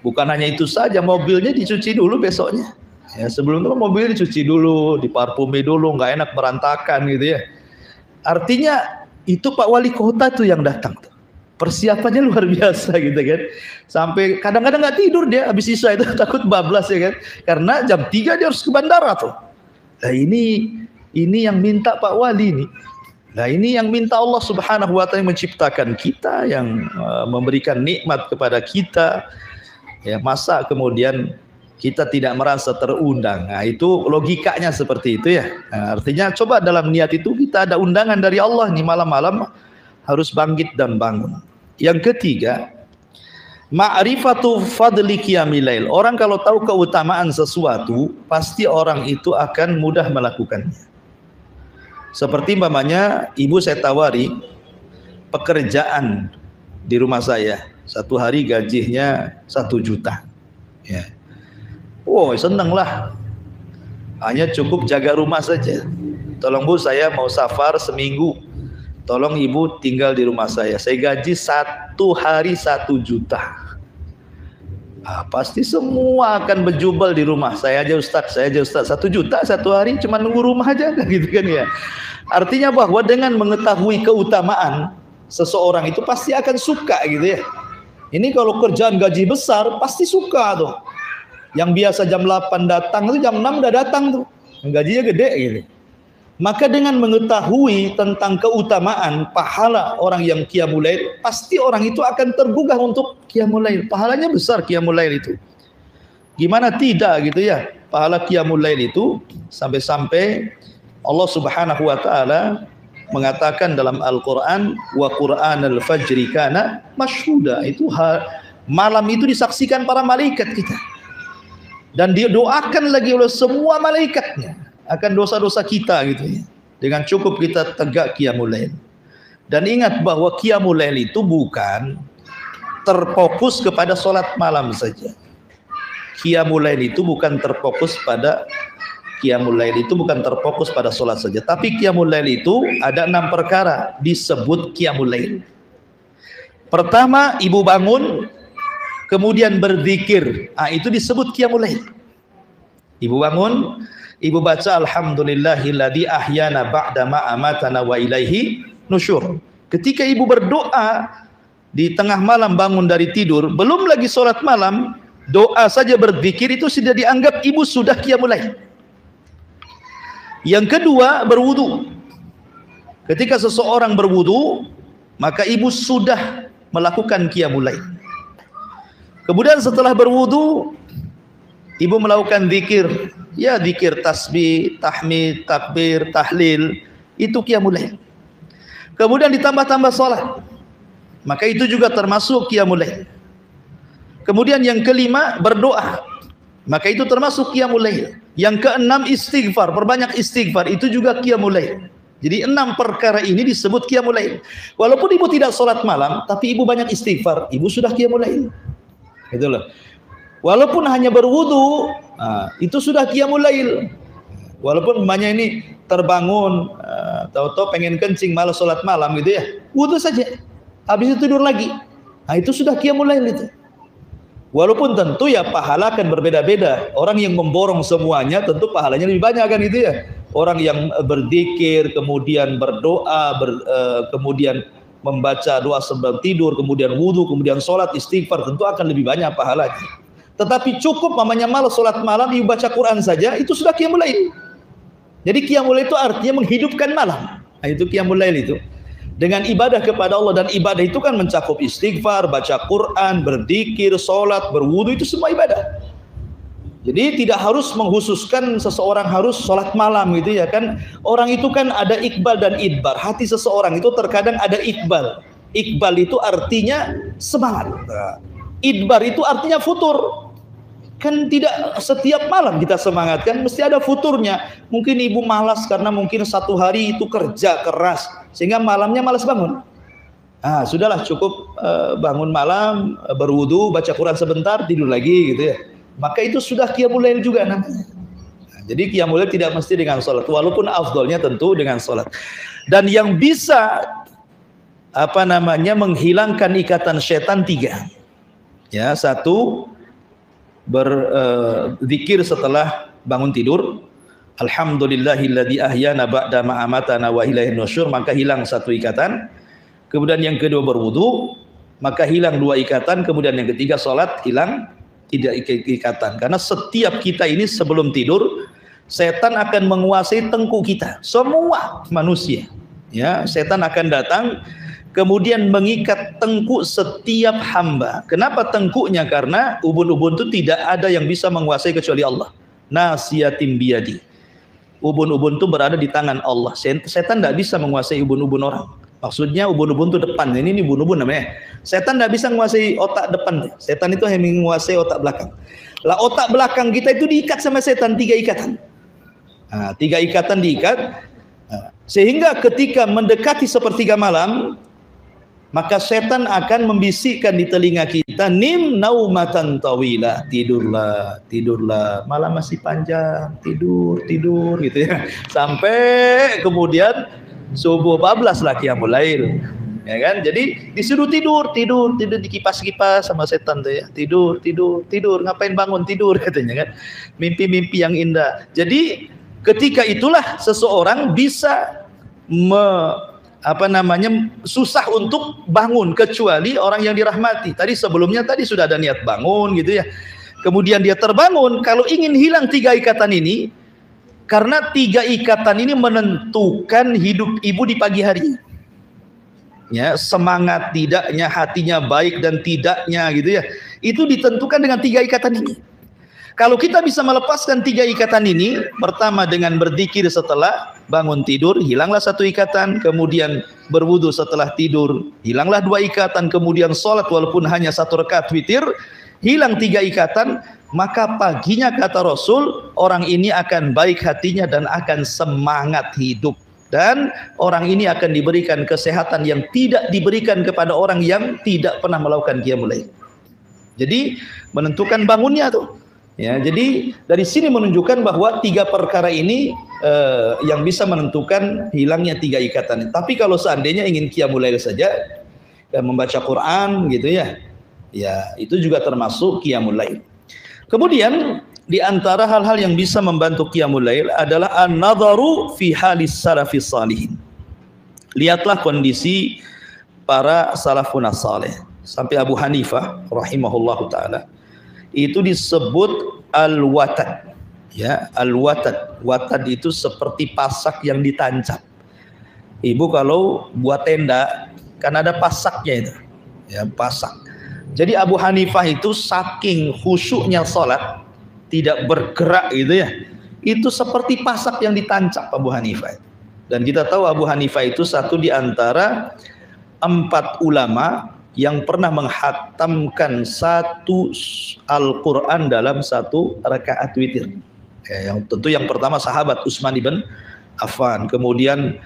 Bukan hanya itu saja, mobilnya dicuci dulu besoknya, ya, sebelum itu mobil dicuci dulu, diparfumi dulu, nggak enak berantakan gitu ya. Artinya itu Pak Wali Kota tuh yang datang tuh, persiapannya luar biasa gitu kan. Sampai kadang-kadang nggak tidur dia habis isya itu, takut bablas ya kan, karena jam 3 dia harus ke bandara tuh. Nah ini yang minta Pak Wali nih. Nah ini yang minta Allah Subhanahu wa ta'ala, yang menciptakan kita, yang memberikan nikmat kepada kita, ya, masa kemudian kita tidak merasa terundang? Nah itu logikanya seperti itu ya. Nah, artinya coba dalam niat itu kita ada undangan dari Allah nih, malam-malam harus bangkit dan bangun. Yang ketiga, ma'rifatu fadli qiyamil lail. Orang kalau tahu keutamaan sesuatu, pasti orang itu akan mudah melakukannya. Seperti umpamanya ibu saya tawari pekerjaan di rumah saya, 1 hari gajinya 1 juta, ya. Oh seneng lah, hanya cukup jaga rumah saja. Tolong Bu, saya mau safar seminggu, tolong ibu tinggal di rumah saya gaji 1 hari 1 juta. Pasti semua akan berjubel di rumah. Saya aja Ustaz 1 juta 1 hari, cuma nunggu rumah aja gitu kan ya. Artinya bahwa dengan mengetahui keutamaan, seseorang itu pasti akan suka gitu ya. Ini kalau kerjaan gaji besar pasti suka tuh. Yang biasa jam 8 datang itu jam 6 udah datang tuh. gajinya gede gitu. Maka dengan mengetahui tentang keutamaan pahala orang yang qiyamul lail, pasti orang itu akan tergugah untuk qiyamul lail. Pahalanya besar qiyamul lail itu. Gimana tidak gitu ya? Pahala qiyamul lail itu sampai-sampai Allah Subhanahu wa taala mengatakan dalam Al-Qur'an, wa Qur'anal fajri kana masyhuda. Itu malam itu disaksikan para malaikat kita. Dan dia doakan lagi oleh semua malaikatnya akan dosa-dosa kita gitu ya. Dengan cukup kita tegak qiyamul lail. Dan ingat bahwa qiyamul lail itu bukan terfokus kepada salat malam saja. Qiyamul lail itu bukan terfokus pada salat saja, tapi qiyamul lail itu ada 6 perkara disebut qiyamul lail. Pertama, ibu bangun kemudian berzikir. Itu disebut qiyamul lail. Ibu bangun, ibu baca alhamdulillahilladzi ahyana ba'da ma amatana wa ilaihi nusyur. Ketika ibu berdoa di tengah malam bangun dari tidur, belum lagi salat malam, doa saja berzikir itu sudah dianggap ibu sudah qiyamul lail. Yang kedua, berwudu. Ketika seseorang berwudu, maka ibu sudah melakukan qiyamul lail. Kemudian setelah berwudu, ibu melakukan zikir. Ya, zikir tasbih, tahmid, takbir, tahlil, itu qiyamul lail. Kemudian ditambah-tambah salat. Maka itu juga termasuk qiyamul lail. Kemudian yang kelima, berdoa. Maka itu termasuk qiyamul lail. Yang keenam, istighfar, perbanyak istighfar, itu juga qiyamul lail. Jadi 6 perkara ini disebut qiyamul lail. Walaupun ibu tidak salat malam, tapi ibu banyak istighfar, ibu sudah qiyamul lail. Itulah. Walaupun hanya berwudu, itu sudah qiyamul lail. Walaupun umpamanya ini terbangun, tahu-tahu pengen kencing malas salat malam gitu ya, wudu saja, habis itu tidur lagi. Itu sudah qiyamul lail itu. Walaupun tentu ya pahala akan berbeda-beda. Orang yang memborong semuanya tentu pahalanya lebih banyak kan itu ya. Orang yang berzikir, kemudian berdoa, kemudian membaca doa sebelum tidur, kemudian wudu, kemudian sholat, istighfar, tentu akan lebih banyak pahalanya. Tetapi cukup mamanya malas sholat malam, dibaca Quran saja, itu sudah qiyamul lail. Jadi qiyamul lail itu artinya menghidupkan malam. Itu qiyamul lail itu. Dengan ibadah kepada Allah, dan ibadah itu kan mencakup istighfar, baca Quran, berzikir, sholat, berwudu, itu semua ibadah. Jadi tidak harus menghususkan seseorang harus sholat malam gitu ya kan. Orang itu kan ada iqbal dan idbar. Hati seseorang itu terkadang ada iqbal. Iqbal itu artinya semangat. Idbar itu artinya futur. Kan tidak setiap malam kita semangat kan, mesti ada futurnya. Mungkin ibu malas karena mungkin 1 hari itu kerja keras sehingga malamnya malas bangun. Sudahlah cukup bangun malam, berwudu, baca Quran sebentar, tidur lagi gitu ya. Maka itu sudah qiyamul lail juga namanya. Jadi qiyamul lail tidak mesti dengan salat, walaupun afdolnya tentu dengan salat. Dan yang bisa menghilangkan ikatan setan 3. Ya, 1, berzikir setelah bangun tidur. Alhamdulillahilladzi ahyana ba'da ma amatana wa ilaihin nusyur, maka hilang 1 ikatan. Kemudian yang kedua berwudu, maka hilang 2 ikatan. Kemudian yang ketiga salat, hilang 3 ikatan. Karena setiap kita ini sebelum tidur, setan akan menguasai tengkuk kita. Semua manusia, ya, setan akan datang kemudian mengikat tengkuk setiap hamba. Kenapa tengkuknya? Karena ubun-ubun itu tidak ada yang bisa menguasai kecuali Allah. Nasiyatim biyadi. Ubun-ubun itu berada di tangan Allah. Setan tidak bisa menguasai ubun-ubun orang. Maksudnya ubun-ubun itu depan. Ini ubun-ubun namanya. Setan tidak bisa menguasai otak depan. Setan itu hanya menguasai otak belakang. Lah otak belakang kita itu diikat sama setan 3 ikatan. 3 ikatan diikat. Sehingga ketika mendekati sepertiga malam, maka setan akan membisikkan di telinga kita, nim naumatan tawila, tidurlah, malam masih panjang, tidur gitu ya. Sampai kemudian subuh 14 lah qiyamul lail. Ya kan? Jadi disuruh tidur dikipas-kipas sama setan tuh ya. Tidur, ngapain bangun tidur katanya kan. Mimpi-mimpi yang indah. Jadi ketika itulah seseorang bisa susah untuk bangun kecuali orang yang dirahmati. Sebelumnya sudah ada niat bangun gitu ya. Kemudian dia terbangun, kalau ingin hilang 3 ikatan ini, Karena 3 ikatan ini menentukan hidup ibu di pagi hari. Ya, semangat tidaknya, hatinya baik dan tidaknya gitu ya. Itu ditentukan dengan 3 ikatan ini. Kalau kita bisa melepaskan 3 ikatan ini, pertama dengan berzikir setelah bangun tidur, hilanglah 1 ikatan, kemudian berwudu setelah tidur, hilanglah 2 ikatan, kemudian sholat walaupun hanya 1 rakaat witir, hilang 3 ikatan, maka paginya kata Rasul, orang ini akan baik hatinya dan akan semangat hidup. Dan orang ini akan diberikan kesehatan yang tidak diberikan kepada orang yang tidak pernah melakukan qiyamul lail. Jadi menentukan bangunnya tuh. Ya, jadi dari sini menunjukkan bahwa 3 perkara ini yang bisa menentukan hilangnya 3 ikatan. Tapi kalau seandainya ingin qiyamul lail saja, membaca Quran gitu ya, ya itu juga termasuk qiyamul lail. Kemudian di antara hal-hal yang bisa membantu qiyamul lail adalah an-nadharu fi halis salafis salihin. Lihatlah kondisi para salafun saleh. Sampai Abu Hanifah rahimahullahu taala itu disebut al-watad. Ya, al-watad. Watad itu seperti pasak yang ditancap. Ibu kalau buat tenda kan ada pasaknya itu. Ya, pasak. Jadi Abu Hanifah itu saking khusyuknya sholat, tidak bergerak gitu ya. Itu seperti pasak yang ditancap Abu Hanifah. Dan kita tahu Abu Hanifah itu satu di antara 4 ulama yang pernah menghatamkan 1 Al-Quran dalam 1 rakaat witir. Ya, yang tentu yang pertama sahabat Utsman ibn Affan, kemudian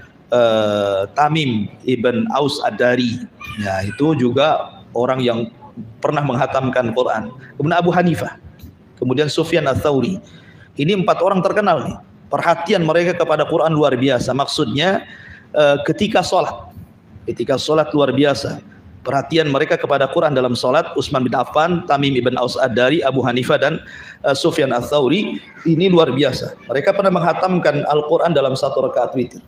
Tamim ibn Aus Ad-Dari. Ya, itu juga orang yang pernah menghatamkan Quran. Kemudian Abu Hanifah, kemudian Sufyan Ats-Tsauri. Ini 4 orang terkenal nih. Perhatian mereka kepada Quran luar biasa. Maksudnya ketika sholat luar biasa. Perhatian mereka kepada Quran dalam sholat. Utsman bin Affan, Tamim ibn Aus Ad-Dari, Abu Hanifah dan Sufyan Ats-Tsauri ini luar biasa. Mereka pernah menghatamkan Al-Quran dalam 1 rakaat witir.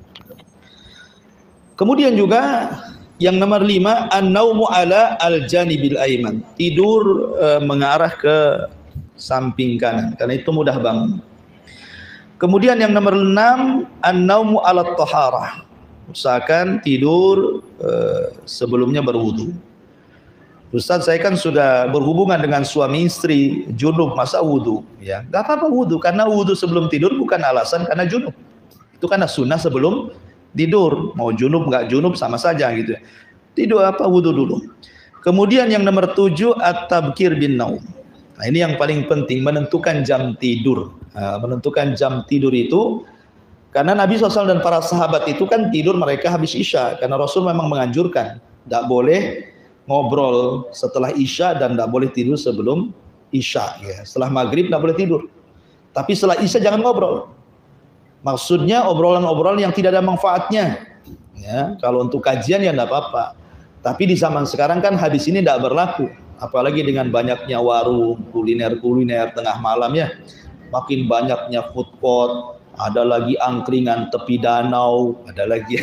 Kemudian juga yang nomor 5, an-naumu ala al-janibil aiman. Tidur mengarah ke samping kanan, karena itu mudah bangun. Kemudian yang nomor 6, an-naumu ala taharah. Usahakan tidur sebelumnya berwudu. Ustaz, saya kan sudah berhubungan dengan suami istri, junub, masa wudu? Ya, gak apa-apa wudu, karena wudu sebelum tidur bukan alasan karena junub. Itu karena sunnah sebelum tidur, mau junub nggak junub sama saja gitu. Tidur apa wudu dulu. Kemudian yang nomor 7, at-tabkir bin naum. Nah, ini yang paling penting, menentukan jam tidur. Nah, menentukan jam tidur itu karena Nabi SAW dan para sahabat itu kan tidur mereka habis Isya, karena Rasul memang menganjurkan tidak boleh ngobrol setelah Isya dan tidak boleh tidur sebelum Isya. Ya. Setelah maghrib tidak boleh tidur, tapi setelah Isya jangan ngobrol. Maksudnya obrolan-obrolan yang tidak ada manfaatnya. Ya, kalau untuk kajian ya tidak apa-apa. Tapi di zaman sekarang kan hadis ini tidak berlaku. Apalagi dengan banyaknya warung, kuliner-kuliner tengah malam ya. Makin banyaknya food court, ada lagi angkringan tepi danau, ada lagi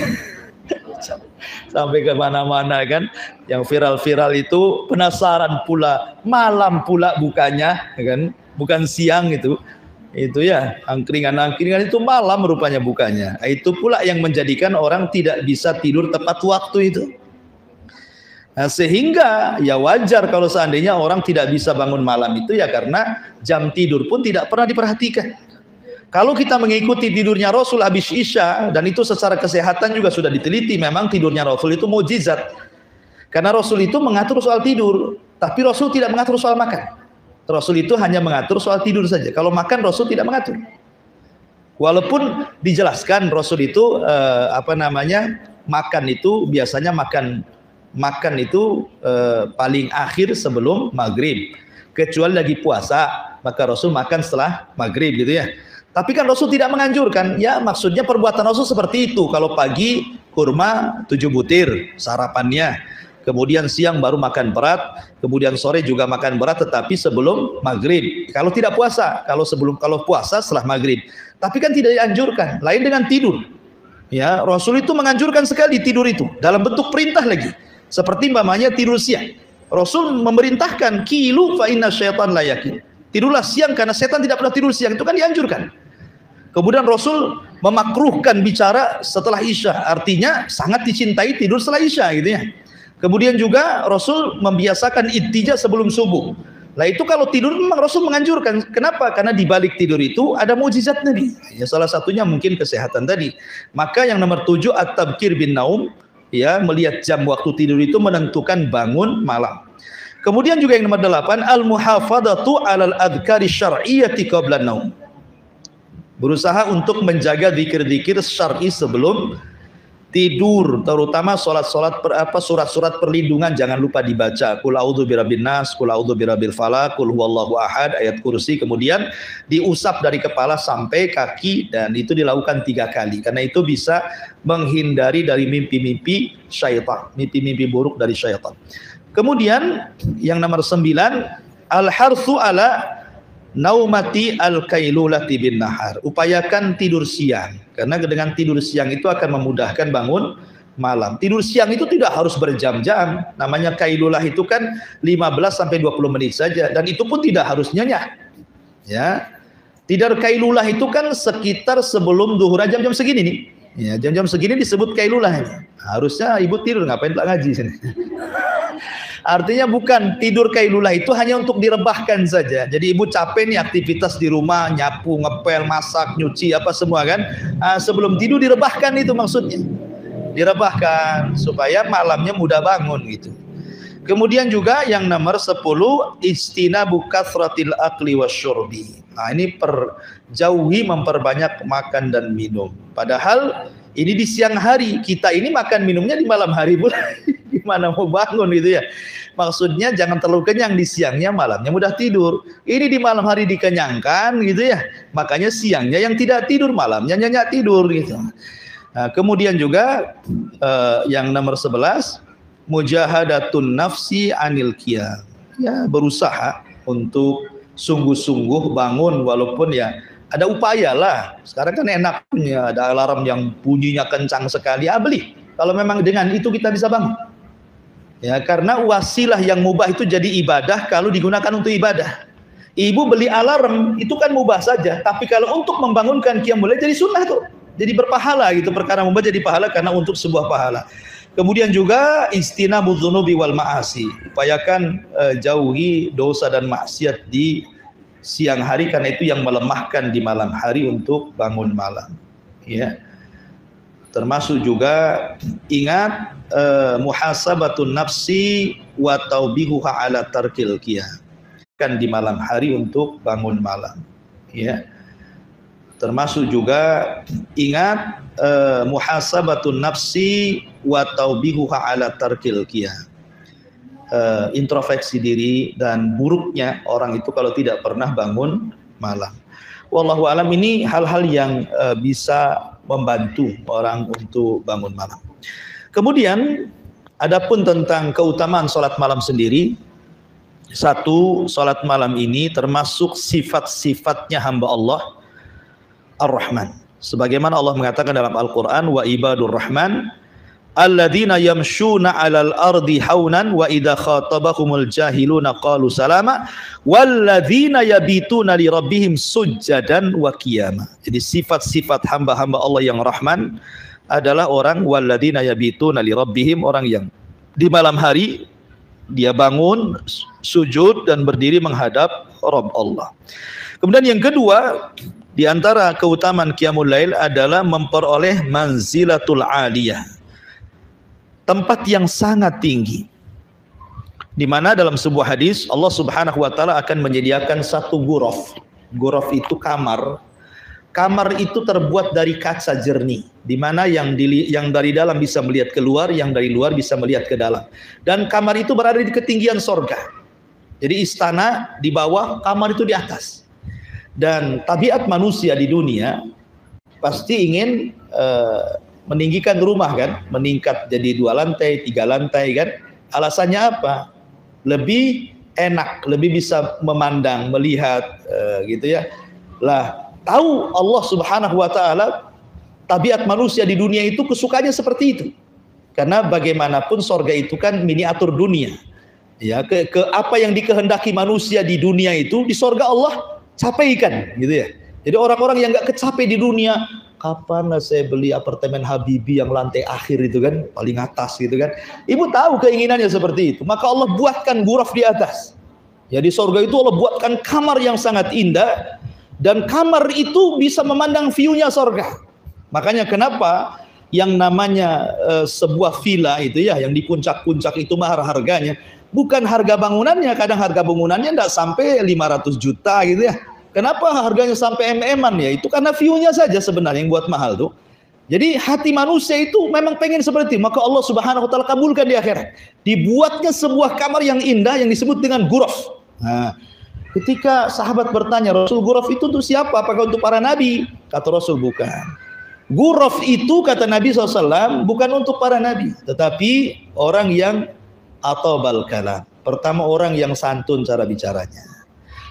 sampai ke mana-mana kan. Yang viral-viral itu penasaran pula, malam pula bukanya kan, bukan siang itu. Itu ya, angkringan-angkringan itu malam rupanya bukanya. Itu pula yang menjadikan orang tidak bisa tidur tepat waktu itu. Nah, sehingga ya wajar kalau seandainya orang tidak bisa bangun malam itu ya karena jam tidur pun tidak pernah diperhatikan. Kalau kita mengikuti tidurnya Rasul habis Isya, dan itu secara kesehatan juga sudah diteliti, memang tidurnya Rasul itu mukjizat. Karena Rasul itu mengatur soal tidur, tapi Rasul tidak mengatur soal makan. Rasul itu hanya mengatur soal tidur saja. Kalau makan Rasul tidak mengatur. Walaupun dijelaskan Rasul itu makan itu biasanya makan itu paling akhir sebelum maghrib. Kecuali lagi puasa, maka Rasul makan setelah maghrib gitu ya. Tapi kan Rasul tidak menganjurkan. Ya maksudnya perbuatan Rasul seperti itu. Kalau pagi kurma 7 butir sarapannya. Kemudian siang baru makan berat, kemudian sore juga makan berat, tetapi sebelum maghrib. Kalau tidak puasa, kalau puasa setelah maghrib. Tapi kan tidak dianjurkan. Lain dengan tidur. Ya, Rasul itu menganjurkan sekali tidur itu dalam bentuk perintah lagi. Seperti umpamanya tidur siang. Rasul memerintahkan kilu fa inna syaitan la yakil. Tidurlah siang karena setan tidak pernah tidur siang. Itu kan dianjurkan. Kemudian Rasul memakruhkan bicara setelah Isya, artinya sangat dicintai tidur setelah Isya gitu ya. Kemudian juga Rasul membiasakan ittija sebelum subuh. Lah itu kalau tidur memang Rasul menganjurkan. Kenapa? Karena di balik tidur itu ada mukjizat Nabi. Ya salah satunya mungkin kesehatan tadi. Maka yang nomor 7 at-tabkir bin naum, ya, melihat jam waktu tidur itu menentukan bangun malam. Kemudian juga yang nomor 8 al-muhafadzatu 'alal adhkari syar'iyyati qabla naum. Berusaha untuk menjaga zikir-zikir syar'i sebelum tidur, terutama surat-surat perlindungan jangan lupa dibaca. Qul a'udzu birabbin nas, qul a'udzu birabbil falaq, qul huwallahu ahad, ayat kursi, kemudian diusap dari kepala sampai kaki dan itu dilakukan 3 kali. Karena itu bisa menghindari dari mimpi-mimpi syaitan, mimpi-mimpi buruk dari syaitan. Kemudian yang nomor 9 al-harsu ala naumati al-kailulati bin nahar. Upayakan tidur siang, karena dengan tidur siang itu akan memudahkan bangun malam. Tidur siang itu tidak harus berjam-jam. Namanya kailulah itu kan 15 sampai 20 menit saja, dan itu pun tidak harus nyenyak. Ya. Tidur kailulah itu kan sekitar sebelum zuhur, jam-jam segini nih. Ya, jam-jam segini disebut kailulah. Harusnya ibu tidur, ngapain tak ngaji sini. Artinya bukan, tidur kailulah itu hanya untuk direbahkan saja. Jadi ibu capek nih aktivitas di rumah, nyapu, ngepel, masak, nyuci, apa semua kan. Sebelum tidur direbahkan, itu maksudnya. Direbahkan supaya malamnya mudah bangun gitu. Kemudian juga yang nomor 10 istinabu kathratil akli wasyurbi. Nah ini jauhi memperbanyak makan dan minum. Padahal ini di siang hari, kita ini makan minumnya di malam hari pula. Gimana mau bangun gitu ya. Maksudnya jangan terlalu kenyang di siangnya, malamnya mudah tidur. Ini di malam hari dikenyangkan gitu ya. Makanya siangnya yang tidak tidur, malamnya nyenyak tidur gitu. Nah, kemudian juga yang nomor 11 mujahadatun nafsi anil qiyam. Ya, berusaha untuk sungguh-sungguh bangun walaupun ya ada upaya lah. Sekarang kan enak punya ada alarm yang bunyinya kencang sekali, beli. Kalau memang dengan itu kita bisa bangun. Ya, karena wasilah yang mubah itu jadi ibadah kalau digunakan untuk ibadah. Ibu beli alarm itu kan mubah saja, tapi kalau untuk membangunkan qiyamul lail jadi sunnah tuh. Jadi berpahala gitu, perkara mubah jadi pahala karena untuk sebuah pahala. Kemudian juga istinabudz dzunubi wal ma'asi. Upayakan jauhi dosa dan maksiat di siang hari karena itu yang melemahkan di malam hari untuk bangun malam. Ya. Termasuk juga ingat muhasabatun nafsi wa taubihuha ala tarkil qiyam. Kan di malam hari untuk bangun malam. Ya. Termasuk juga ingat muhasabatun nafsi wa taubihuha ala tarkil qiyam. Introspeksi diri dan buruknya orang itu kalau tidak pernah bangun malam. Wallahu alam, ini hal-hal yang bisa membantu orang untuk bangun malam. Kemudian adapun tentang keutamaan salat malam sendiri, satu, salat malam ini termasuk sifat-sifatnya hamba Allah Ar-Rahman. Sebagaimana Allah mengatakan dalam Al-Qur'an, wa ibadur rahman alladzina yamshuna 'alal ardi haunan wa idza khatabahumul jahiluna qalu salama walladzina yabituna li rabbihim sujjadan wa qiyama. Jadi sifat-sifat hamba-hamba Allah yang Rahman adalah orang walladzina yabituna li rabbihim, orang yang di malam hari dia bangun sujud dan berdiri menghadap Rabb Allah. Kemudian yang kedua, di antara keutamaan qiyamul lail adalah memperoleh manzilatul aliyah, tempat yang sangat tinggi, di mana dalam sebuah hadis Allah Subhanahu wa taala akan menyediakan satu ghuraf. Ghuraf itu kamar. Kamar itu terbuat dari kaca jernih, di mana yang dari dalam bisa melihat keluar, yang dari luar bisa melihat ke dalam. Dan kamar itu berada di ketinggian sorga. Jadi istana di bawah, kamar itu di atas. Dan tabiat manusia di dunia pasti ingin meninggikan rumah kan, meningkat jadi 2 lantai, 3 lantai kan. Alasannya apa? Lebih enak, lebih bisa memandang, melihat gitu ya. Lah, tahu Allah Subhanahu wa taala tabiat manusia di dunia itu kesukaannya seperti itu. Karena bagaimanapun sorga itu kan miniatur dunia. Ya, ke apa yang dikehendaki manusia di dunia itu di sorga Allah capaikan gitu ya. Jadi orang-orang yang nggak kecapek di dunia, kapan saya beli apartemen Habibie yang lantai akhir itu kan, paling atas gitu kan. Ibu tahu keinginannya seperti itu. Maka Allah buatkan ghuraf di atas. Ya, di surga itu Allah buatkan kamar yang sangat indah. Dan kamar itu bisa memandang view-nya surga. Makanya kenapa yang namanya sebuah villa itu ya, yang di puncak-puncak itu mahal harganya. Bukan harga bangunannya, kadang harga bangunannya enggak sampai 500 juta gitu ya. Kenapa harganya sampai MM-an ya? Itu karena view-nya saja sebenarnya yang buat mahal tuh. Jadi hati manusia itu memang pengen seperti itu. Maka Allah Subhanahu wa taala kabulkan di akhirat. Dibuatnya sebuah kamar yang indah yang disebut dengan ghuraf. Nah, ketika sahabat bertanya, Rasul, ghuraf itu untuk siapa? Apakah untuk para nabi? Kata Rasul, bukan. Ghuraf itu kata Nabi SAW bukan untuk para nabi, tetapi orang yang atau balkalam. Pertama, orang yang santun cara bicaranya.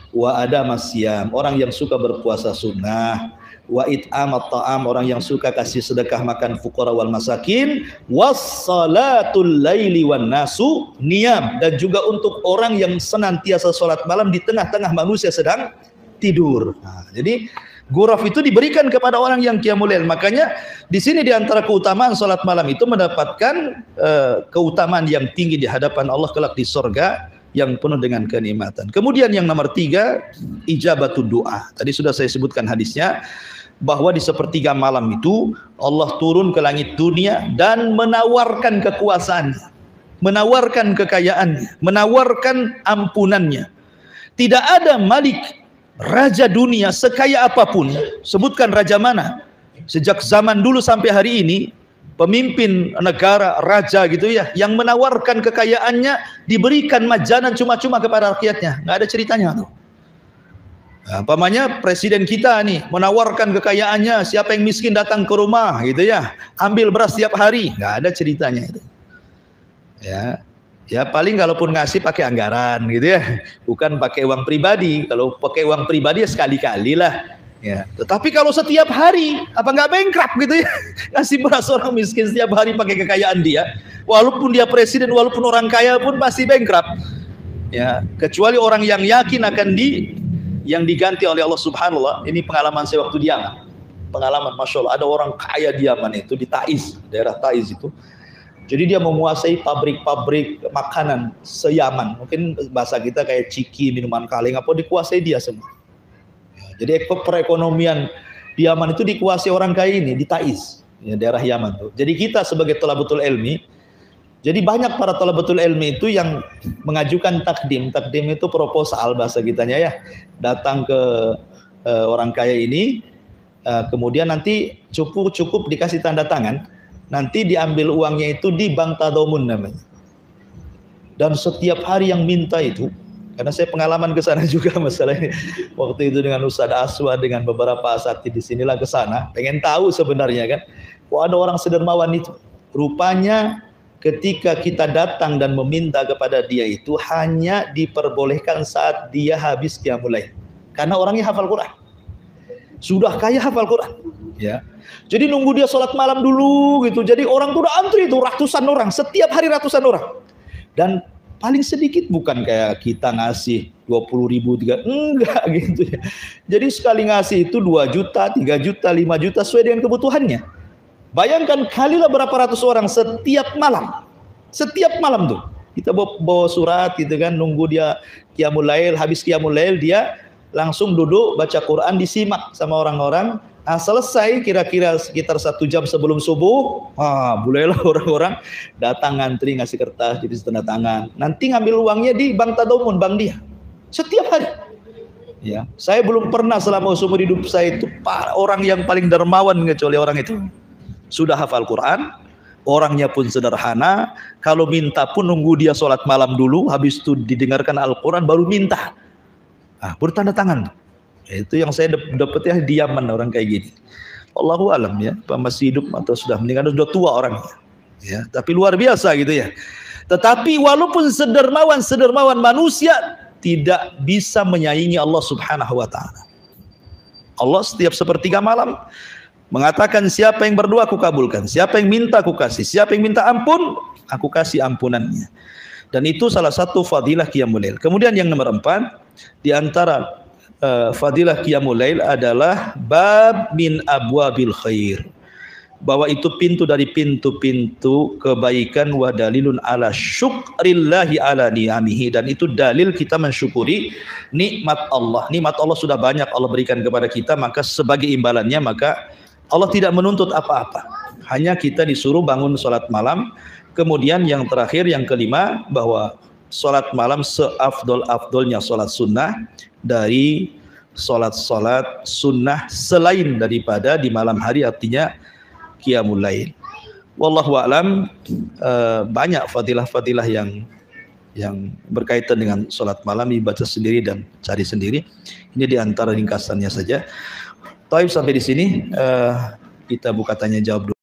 Wa ada masyam, orang yang suka berpuasa sunnah. Wa it'amat ta'am, orang yang suka kasih sedekah makan fuqara wal masakin. Wassalatul laili wan nasu niyam, dan juga untuk orang yang senantiasa salat malam di tengah-tengah manusia sedang tidur. Nah, jadi ghuraf itu diberikan kepada orang yang qiyamul lail. Makanya di sini di antara keutamaan salat malam itu mendapatkan keutamaan yang tinggi di hadapan Allah kelak di surga yang penuh dengan kenikmatan. Kemudian yang nomor 3, ijabatud doa. Tadi sudah saya sebutkan hadisnya, bahwa di sepertiga malam itu Allah turun ke langit dunia dan menawarkan kekuasaannya, menawarkan kekayaannya, menawarkan ampunannya. Tidak ada malik, raja dunia sekaya apapun, sebutkan raja mana, sejak zaman dulu sampai hari ini, pemimpin negara, raja gitu ya, yang menawarkan kekayaannya diberikan majanan cuma-cuma kepada rakyatnya. Nggak ada ceritanya tuh. Nah, umpamanya presiden kita nih menawarkan kekayaannya, siapa yang miskin datang ke rumah gitu ya, ambil beras setiap hari. Nggak ada ceritanya itu. Ya paling kalaupun ngasih pakai anggaran gitu ya, bukan pakai uang pribadi. Kalau pakai uang pribadi ya sekali-kali lah. Ya, tetapi kalau setiap hari, apa nggak bankrupt gitu ya? Ngasih beras orang miskin setiap hari pakai kekayaan dia, walaupun dia presiden, walaupun orang kaya pun pasti bankrupt. Ya, kecuali orang yang yakin akan yang diganti oleh Allah Subhanahu wa taala. Ini pengalaman saya waktu di Yaman. Pengalaman, masya Allah, ada orang kaya di Yaman itu, di Taiz, daerah Taiz itu. Jadi dia menguasai pabrik-pabrik makanan se-Yaman. Mungkin bahasa kita kayak ciki, minuman kaleng, apa dikuasai dia semua. Jadi perekonomian di Yaman itu dikuasai orang kaya ini, di Taiz, ya, daerah Yaman tuh. Jadi kita sebagai thalabatul ilmi, jadi banyak para thalabatul ilmi itu yang mengajukan takdim. Takdim itu proposal bahasa kitanya ya. Datang ke orang kaya ini, kemudian nanti cukup dikasih tanda tangan, nanti diambil uangnya itu di bank tadamun namanya. Dan setiap hari yang minta itu, karena saya pengalaman ke sana juga masalah ini. Waktu itu dengan Ustaz Aswad, dengan beberapa asatidz di sinilah ke sana, pengen tahu sebenarnya kan. Kok ada orang sedermawan itu. Rupanya ketika kita datang dan meminta kepada dia itu hanya diperbolehkan saat dia habis qiyamul lail. Karena orangnya hafal Quran. Sudah kaya hafal Quran, ya. Jadi nunggu dia sholat malam dulu gitu. Jadi orang tuh udah antri tuh ratusan orang, setiap hari ratusan orang. Dan paling sedikit, bukan kayak kita ngasih 20.000, enggak gitu ya. Jadi sekali ngasih itu 2 juta, 3 juta, 5 juta sesuai dengan kebutuhannya. Bayangkan kalilah berapa ratus orang setiap malam. Setiap malam tuh. Kita bawa surat gitu kan, nunggu dia qiyamul lail, habis qiyamul lail dia langsung duduk baca Quran, disimak sama orang-orang. Nah, selesai kira-kira sekitar 1 jam sebelum subuh, mulailah orang-orang datang ngantri ngasih kertas jadi tanda tangan. Nanti ngambil uangnya di bank tadamun, bank dia. Setiap hari. Ya, saya belum pernah selama seumur hidup saya itu orang yang paling dermawan kecuali orang itu. Sudah hafal Quran, orangnya pun sederhana. Kalau minta pun nunggu dia sholat malam dulu, habis itu didengarkan Al-Quran baru minta. Bertanda tangan. Itu yang saya dapat ya di Yaman, orang kayak gini. Allahu alam ya, apa masih hidup atau sudah meninggal, sudah tua orangnya. Ya, tapi luar biasa gitu ya. Tetapi walaupun sedermawan manusia tidak bisa menyaingi Allah Subhanahu wa taala. Allah setiap sepertiga malam mengatakan, siapa yang berdoa aku kabulkan, siapa yang minta aku kasih, siapa yang minta ampun aku kasih ampunannya. Dan itu salah satu fadilah qiyamul lail. Kemudian yang nomor 4, di antara fadilah qiyamul lail adalah bab min abwabil khair, bahwa itu pintu dari pintu-pintu kebaikan, wa dalilun ala syukrillahi ala ni'amihi, dan itu dalil kita mensyukuri nikmat Allah. Nikmat Allah sudah banyak Allah berikan kepada kita, maka sebagai imbalannya maka Allah tidak menuntut apa-apa, hanya kita disuruh bangun sholat malam. Kemudian yang terakhir, yang kelima, bahwa sholat malam seafdol-afdolnya sholat sunnah dari sholat-sholat sunnah selain daripada di malam hari, artinya qiyamul lail. Wallahu a'lam. Banyak fadilah-fadilah yang berkaitan dengan sholat malam, dibaca sendiri dan cari sendiri. Ini di antara ringkasannya saja. Taib, sampai di sini kita buka tanya jawab dulu.